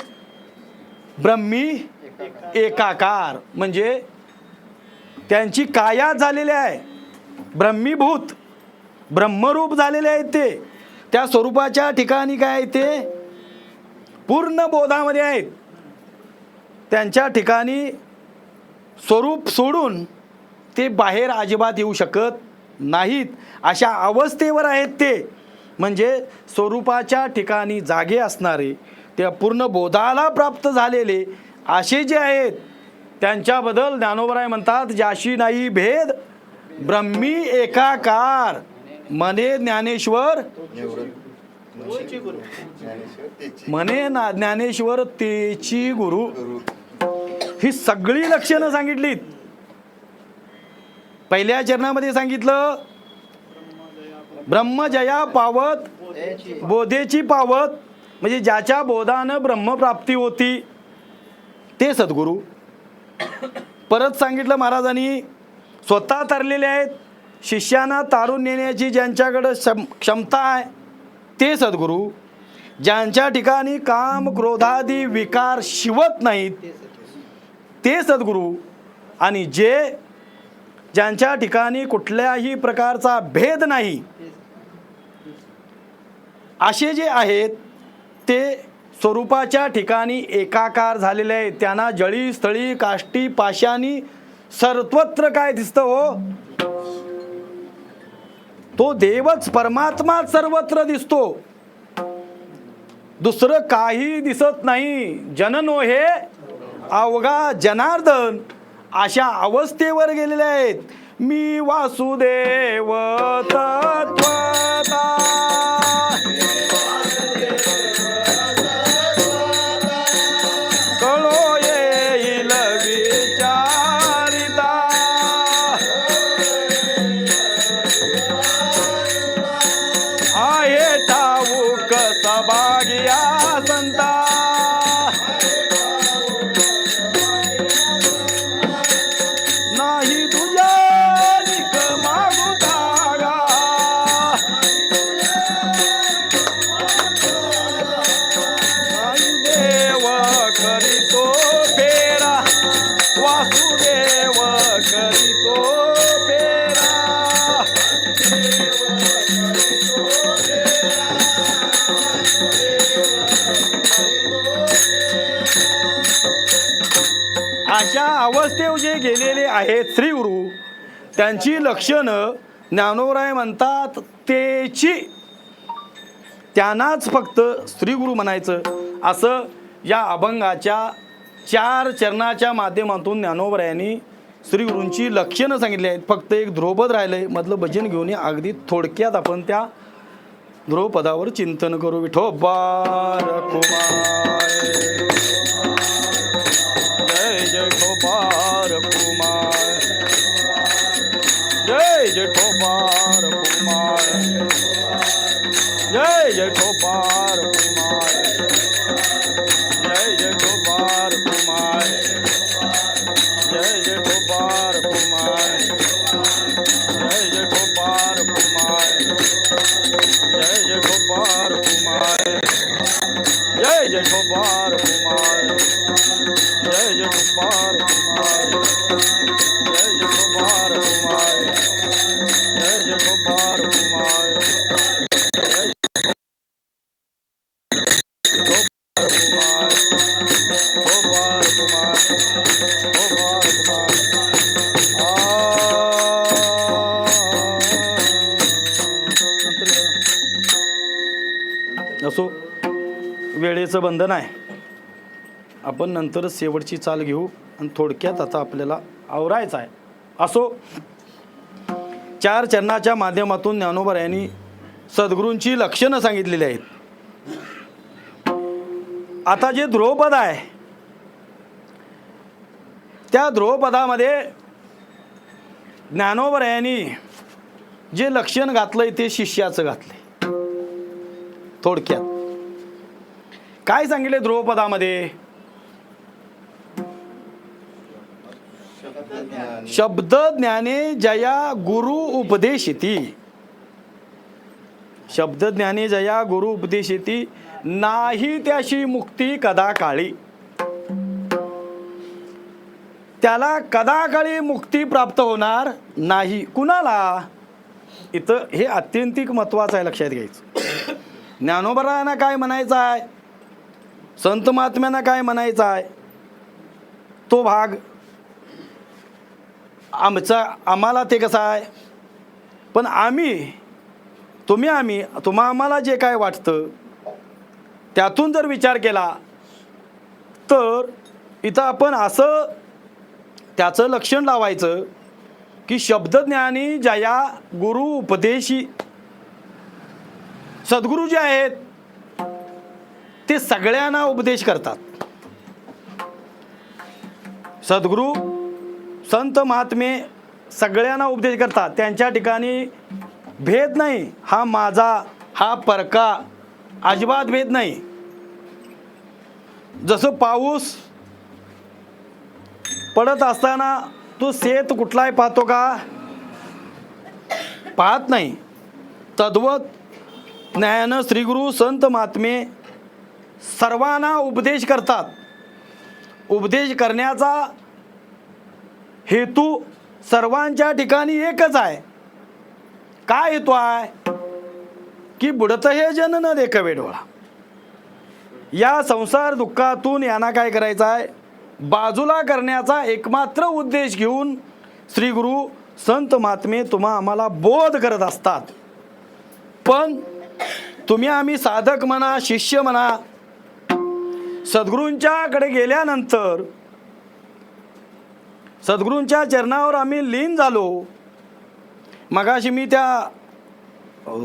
ब्रह्मी एकाकार. म्हणजे त्यांची कायात झालेली आहे, ब्रह्मीभूत ब्रह्मरूप झालेले आहेत. ते त्या स्वरूपाच्या ठिकाणी काय आहे, ते पूर्ण बोधामध्ये आहेत. त्यांच्या ठिकाणी स्वरूप सोडून ते बाहेर अजिबात येऊ शकत नाहीत. अशा अवस्थेवर आहेत ते. म्हणजे स्वरूपाच्या ठिकाणी जागे असणारे, त्या पूर्ण बोधाला प्राप्त झालेले असे जे आहेत, त्यांच्याबद्दल ज्ञानोबराय म्हणतात, ज्याशी नाही भेद ब्रह्मी एकाकार म्हणे ज्ञानेश्वर, तोची गुरु. म्हणे ज्ञानेश्वर तेची गुरु. ही सगळी लक्षणं सांगितलीत. पहिल्या चरणामध्ये सांगितलं ब्रह्मजया पावत बोधेची पावत, म्हणजे ज्याच्या बोधानं ब्रह्मप्राप्ती होती ते सद्गुरू. परत सांगितलं महाराजांनी स्वतः तरलेले आहेत, शिष्यांना तारून नेण्याची ज्यांच्याकडं क्षमता आहे ते सद्गुरू. ज्यांच्या ठिकाणी काम क्रोधादी विकार शिवत नाहीत ते सद्गुरू. आणि ज्यांच्या ठिकाणी कुठल्याही प्रकारचा भेद नाही असे जे आहेत ते स्वरूपाच्या ठिकाणी एकाकार झालेले आहेत. त्यांना जळी स्थळी काष्टी पाशानी सर्वत्र काय दिसतं हो, तो देवच परमात्मा सर्वत्र दिसतो, दुसरं काही दिसत नाही. जननो हे अवघा जनार्दन अशा अवस्थेवर गेलेले आहेत. मी वासुदेव तत्वता कळो येईल विचारिता, आहे ठाऊक सभागिया संता, नाही तुझ्या निक मागू धागा, नाही देव करीतो फेरा, वासुदेव करीतो फेरा. अशा अवस्थेवर जे गेलेले आहेत श्रीगुरु, त्यांची लक्षणं ज्ञानोबराय म्हणतात तेची, त्यांनाच फक्त श्रीगुरु म्हणायचं. असं या अभंगाच्या 4 चरणाच्या माध्यमातून ज्ञानोबरायांनी श्रीगुरूंची लक्षणं सांगितली आहेत. फक्त एक ध्रुवपद राहिलंय, मधलं भजन घेऊन अगदी थोडक्यात आपण त्या ध्रुवपदावर चिंतन करू. विठोबा रखुमाय, जय जय ठोबार कुमार, जय जय ठोबार कुमार, जय जय ठोबार कुमार, जय जय ठोबार कुमार, जय जय ठोबार कुमार, जय जय ठोबार कुमार, जय जय ठोबार कुमार, जय जय ठोबार कुमार, जय जय ठोबार कुमार, जय जय ठोबार कुमार, जय जय ठोबार कुमार, जय ठोबार कुमार, ठोबार कुमार, ठोबार कुमार. असो, वेळेचं बंधन आहे, आपण नंतरच शेवटची चाल घेऊ आणि थोडक्यात आता आपल्याला आवरायचं आहे. असो, 4 चरणाच्या माध्यमातून ज्ञानोबा यांनी सद्गुरूंची लक्षणं सांगितलेली आहेत. आता जे ध्रुवपद आहे त्या ध्रुवपदामध्ये ज्ञानोबरायांनी जे लक्षण घातलंय ते शिष्याचं घातलंय. थोडक्यात काय सांगितले ध्रुवपदामध्ये? शब्द ज्ञाने जया गुरु उपदेशिती. शब्द ज्ञाने जया गुरु उपदेशिती नाही त्याशी मुक्ती कदा काळी. त्याला कदा काळी मुक्ती प्राप्त होणार नाही. कुणाला? इथं हे अत्यंतिक महत्वाचं आहे, लक्षात घ्यायचं. ज्ञानोबरायांना काय म्हणायचं आहे, संत महात्म्यांना काय म्हणायचं आहे, तो भाग आम्हाला ते कसं आहे. पण आम्हाला जे काय वाटतं त्यातून जर विचार केला तर इथं आपण असं त्याचं लक्षण लावायचं की शब्दज्ञानी जया गुरु उपदेशी. सद्गुरू जे आहेत ते सगळ्यांना उपदेश करतात. सद्गुरू संत महात्मे सगळ्यांना उपदेश करतात. त्यांच्या ठिकाणी भेद नाही, हा माझा हा परका, अजिबात भेद नाही. जसं पाऊस पडत असताना तो शेत कुठलाही पाहतो का? पाहत नाही. तद्वत ज्ञान श्रीगुरु संत महात्मे सर्वांना उपदेश करतात. उपदेश करण्याचा हेतू सर्वांच्या ठिकाणी एकच आहे. काय हेतू आहे की बुडत हे जन न देखवे डोळा. या संसार दुःखातून यांना काय करायचं आहे, बाजूला करण्याचा एकमात्र उद्देश घेऊन श्री गुरु संत महात्मे आम्हाला बोध करत असतात. पण तुम्ही आम्ही साधक म्हणा, शिष्य म्हणा, सद्गुरूंच्याकडे गेल्यानंतर सद्गुरूंच्या चरणावर आम्ही लीन झालो. मगाशी मी त्या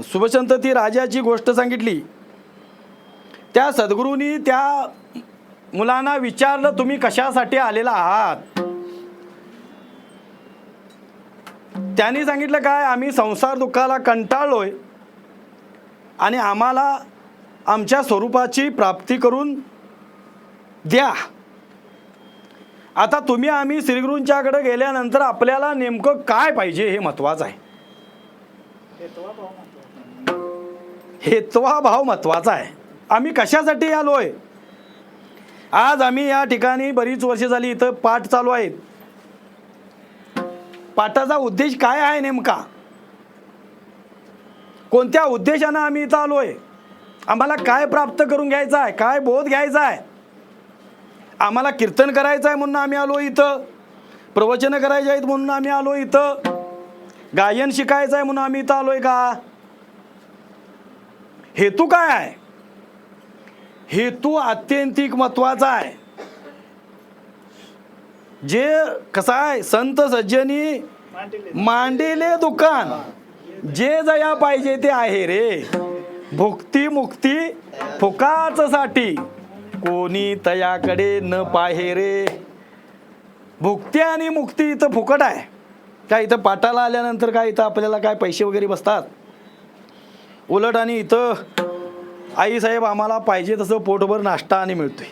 शुभसंतती राजाची गोष्ट सांगितली. त्या सद्गुरूंनी त्या मुलांना विचारलं, तुम्ही कशासाठी आलेला आहात? त्यांनी सांगितलं काय, आम्ही संसार दुःखाला कंटाळलोय आणि आम्हाला आमच्या स्वरूपाची प्राप्ती करून द्या. आता तुम्ही आम्ही श्रीगुरूंच्याकडे गेल्यानंतर आपल्याला नेमकं काय पाहिजे हे महत्वाचं आहे. हेतवा भाव महत्वाचा आहे. आम्ही कशासाठी आलोय? आज आम्ही या ठिकाणी बरीच वर्ष झाली इथं पाठ चालू आहेत. पाठाचा उद्देश काय आहे नेमका? कोणत्या उद्देशानं आम्ही इथं आलोय? आम्हाला काय प्राप्त करून घ्यायचं आहे? काय बोध घ्यायचा आहे? आम्हाला कीर्तन करायचं आहे म्हणून आम्ही आलो इथं, प्रवचन करायचे आहेत म्हणून आम्ही आलो इथं, गायन शिकायचं आहे म्हणून आम्ही इथं आलोय का? हेतू काय आहे? हेतू अत्यंतिक महत्वाचा आहे. जे कसं आहे, संत सज्जनी मांडिले दुकान, जे जया पाहिजे ते आहे रे. भुक्ती मुक्ती फुकाच साठी, कोणी तयाकडे न पाहे रे. भुक्ती आणि मुक्ती इथं फुकट आहे. काय इथं पाठाला आल्यानंतर काय इथं आपल्याला काय पैसे वगैरे बसतात? उलट आणि इथं आईसाहेब आम्हाला पाहिजे तसं पोटभर नाश्ता आणि मिळतोय.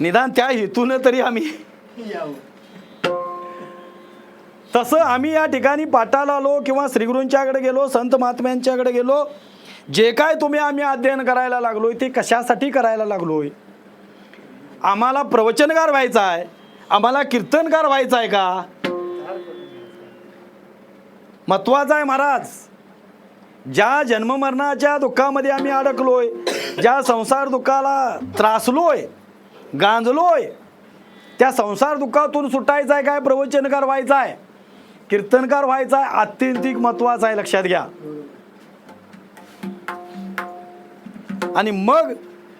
निदान त्या हेतून तरी आम्ही तसं आम्ही या ठिकाणी पाठाला आलो किंवा श्रीगुरूंच्याकडे गेलो, संत महात्म्यांच्याकडे गेलो. जे काय तुम्ही आम्ही अध्ययन करायला लागलोय ते कशासाठी करायला लागलोय? आम्हाला प्रवचनकार व्हायचा आहे, आम्हाला कीर्तनकार व्हायचा आहे का? महत्वाचं आहे महाराज. ज्या जन्ममरणाच्या दुःखामध्ये आम्ही अडकलोय, ज्या संसार दुःखाला त्रासलोय, गांजलोय, त्या संसार दुःखातून सुटायचं आहे काय? प्रवचनकार व्हायचा आहे, कीर्तनकार व्हायचा आहे. अत्यंतिक महत्वाचं आहे, लक्षात घ्या. आणि मग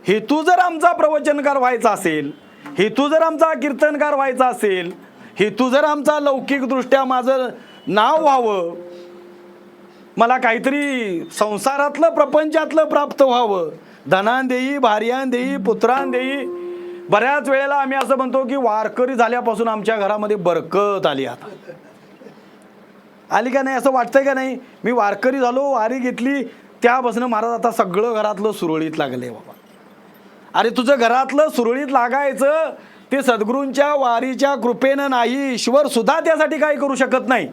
हेतू जर आमचा प्रवचनकार व्हायचा असेल, हेतू जर आमचा कीर्तनकार व्हायचा असेल, हेतू जर आमचा लौकिकदृष्ट्या माझं नाव व्हावं, मला काहीतरी संसारातलं प्रपंचातलं प्राप्त व्हावं, धनान देई, भार्यान देई, पुत्रान देई. बऱ्याच वेळेला आम्ही असं म्हणतो की वारकरी झाल्यापासून आमच्या घरामध्ये बरकत आली. आता आली का नाही असं वाटतंय का नाही? मी वारकरी झालो, वारी घेतली, त्यापासून महाराज आता सगळं घरातलं सुरळीत लागले बाबा. अरे तुझं घरातलं सुरळीत लागायचं ते सद्गुरूंच्या वारीच्या कृपेनं नाही. ईश्वर सुद्धा त्यासाठी काही करू शकत नाही,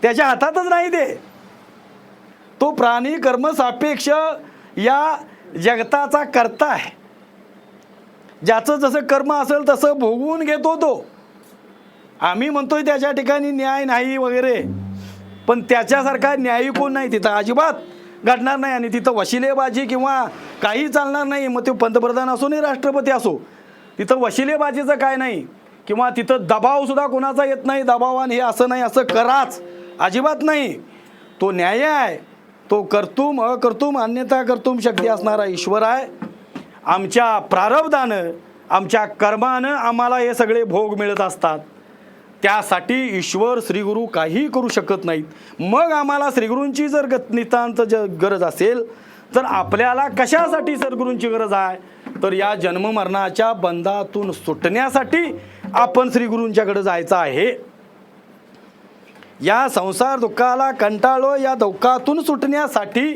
त्याच्या हातातच नाही ते. तो प्राणी कर्म सापेक्ष या जगताचा कर्ता आहे. ज्याचं जसं कर्म असेल तसं भोगवून घेतो तो. आम्ही म्हणतोय त्याच्या ठिकाणी न्याय नाही वगैरे, पण त्याच्यासारखा न्यायी कोण नाही तिथं, अजिबात घडणार नाही. आणि तिथं वशिलेबाजी किंवा काही चालणार नाही. मग ते पंतप्रधान असो नाही राष्ट्रपती असो, तिथं वशिलेबाजीचं काय नाही. किंवा तिथं दबावसुद्धा कोणाचा येत नाही, दबावान हे असं नाही असं कराच, अजिबात नाही. तो न्याय आहे, तो कर्तुम अकर्तुम अन्यथा कर्तुम शक्ती असणारा ईश्वर आहे. आमच्या प्रारब्धानं आमच्या कर्मानं आम्हाला हे सगळे भोग मिळत असतात. त्यासाठी ईश्वर श्रीगुरू काही करू शकत नाहीत. मग आम्हाला श्रीगुरूंची जर नितांत गरज असेल तर आपल्याला कशासाठी सद्गुरूंची गरज आहे? तर या जन्ममरणाच्या बंधातून सुटण्यासाठी आपण श्रीगुरूंच्याकडे जायचं आहे. या संसार दुःखाला कंटाळलो, या दुःखातून सुटण्यासाठी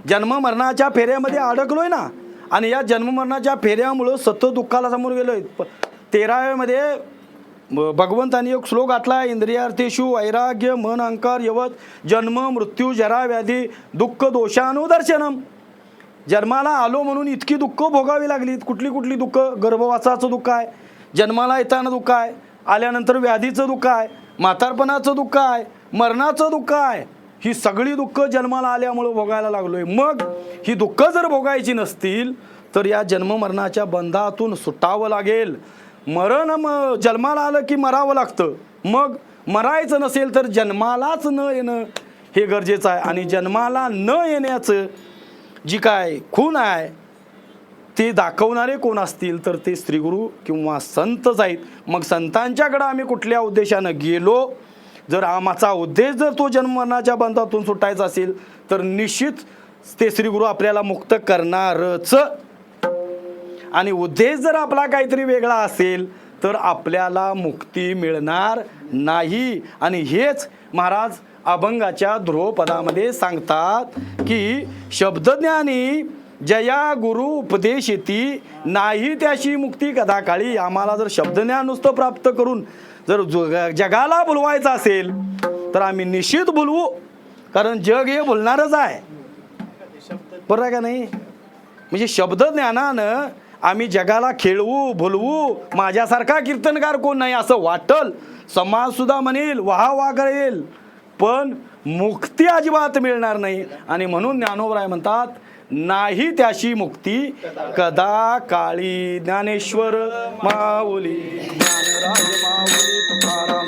जन्ममरणाच्या फेऱ्यामध्ये अडकलोय ना. आणि या जन्ममरणाच्या फेऱ्यामुळं सतत दुःखाला समोर गेलोय. 13व्यामध्ये भगवंतांनी एक श्लोक घातला, इंद्रियार्थेषु वैराग्य मन अहंकार यवत जन्म मृत्यू जरा व्याधी दुःख दोषानुदर्शनम. जन्माला आलो म्हणून इतकी दुःख भोगावी लागली. कुठली कुठली दुःख? गर्भवासाचं दुःख आहे, जन्माला येताना दुःख आहे, आल्यानंतर व्याधीचं दुःख आहे, म्हातारपणाचं दुःख आहे, मरणाचं दुःख आहे. ही सगळी दुःख जन्माला आल्यामुळं भोगायला लागलोय. मग ही दुःख जर भोगायची नसतील तर या जन्ममरणाच्या बंधातून सुटावं लागेल. मरण जन्माला आलं की मरावं लागतं. मग मरायचं नसेल तर जन्मालाच न येणं हे गरजेचं आहे. आणि जन्माला न येण्याचं जी काय खूण आहे ते दाखवणारे कोण असतील तर ते श्रीगुरू किंवा संतच आहेत. मग संतांच्याकडं आम्ही कुठल्या उद्देशानं गेलो, जर आमचा उद्देश जर तो जन्ममरणाच्या बंधातून सुटायचा असेल तर निश्चित ते श्रीगुरू आपल्याला मुक्त करणारच. आणि उद्देश जर आपला काहीतरी वेगळा असेल तर आपल्याला मुक्ती मिळणार नाही. आणि हेच महाराज अभंगाच्या ध्रुवपदामध्ये सांगतात की शब्दज्ञानी जया गुरु उपदेशिती नाही त्याशी मुक्ती कदा काळी. आम्हाला जर शब्दज्ञान नुसतं प्राप्त करून जर जगाला बोलवायचं असेल तर आम्ही निश्चित बोलवू, कारण जग हे बोलणारच आहे. बरं आहे का नाही? म्हणजे शब्दज्ञानानं आम्ही जगाला खेळवू बोलवू. माझ्यासारखा कीर्तनकार कोण नाही असं वाटल, समाजसुद्धा म्हणेल, वाह करेल, पण मुक्ती अजिबात मिळणार नाही. आणि म्हणून ज्ञानोबराय म्हणतात नाही त्याशी मुक्ती कदा काळी. ज्ञानेश्वर माऊली, ज्ञानराज माऊली तुकाराम.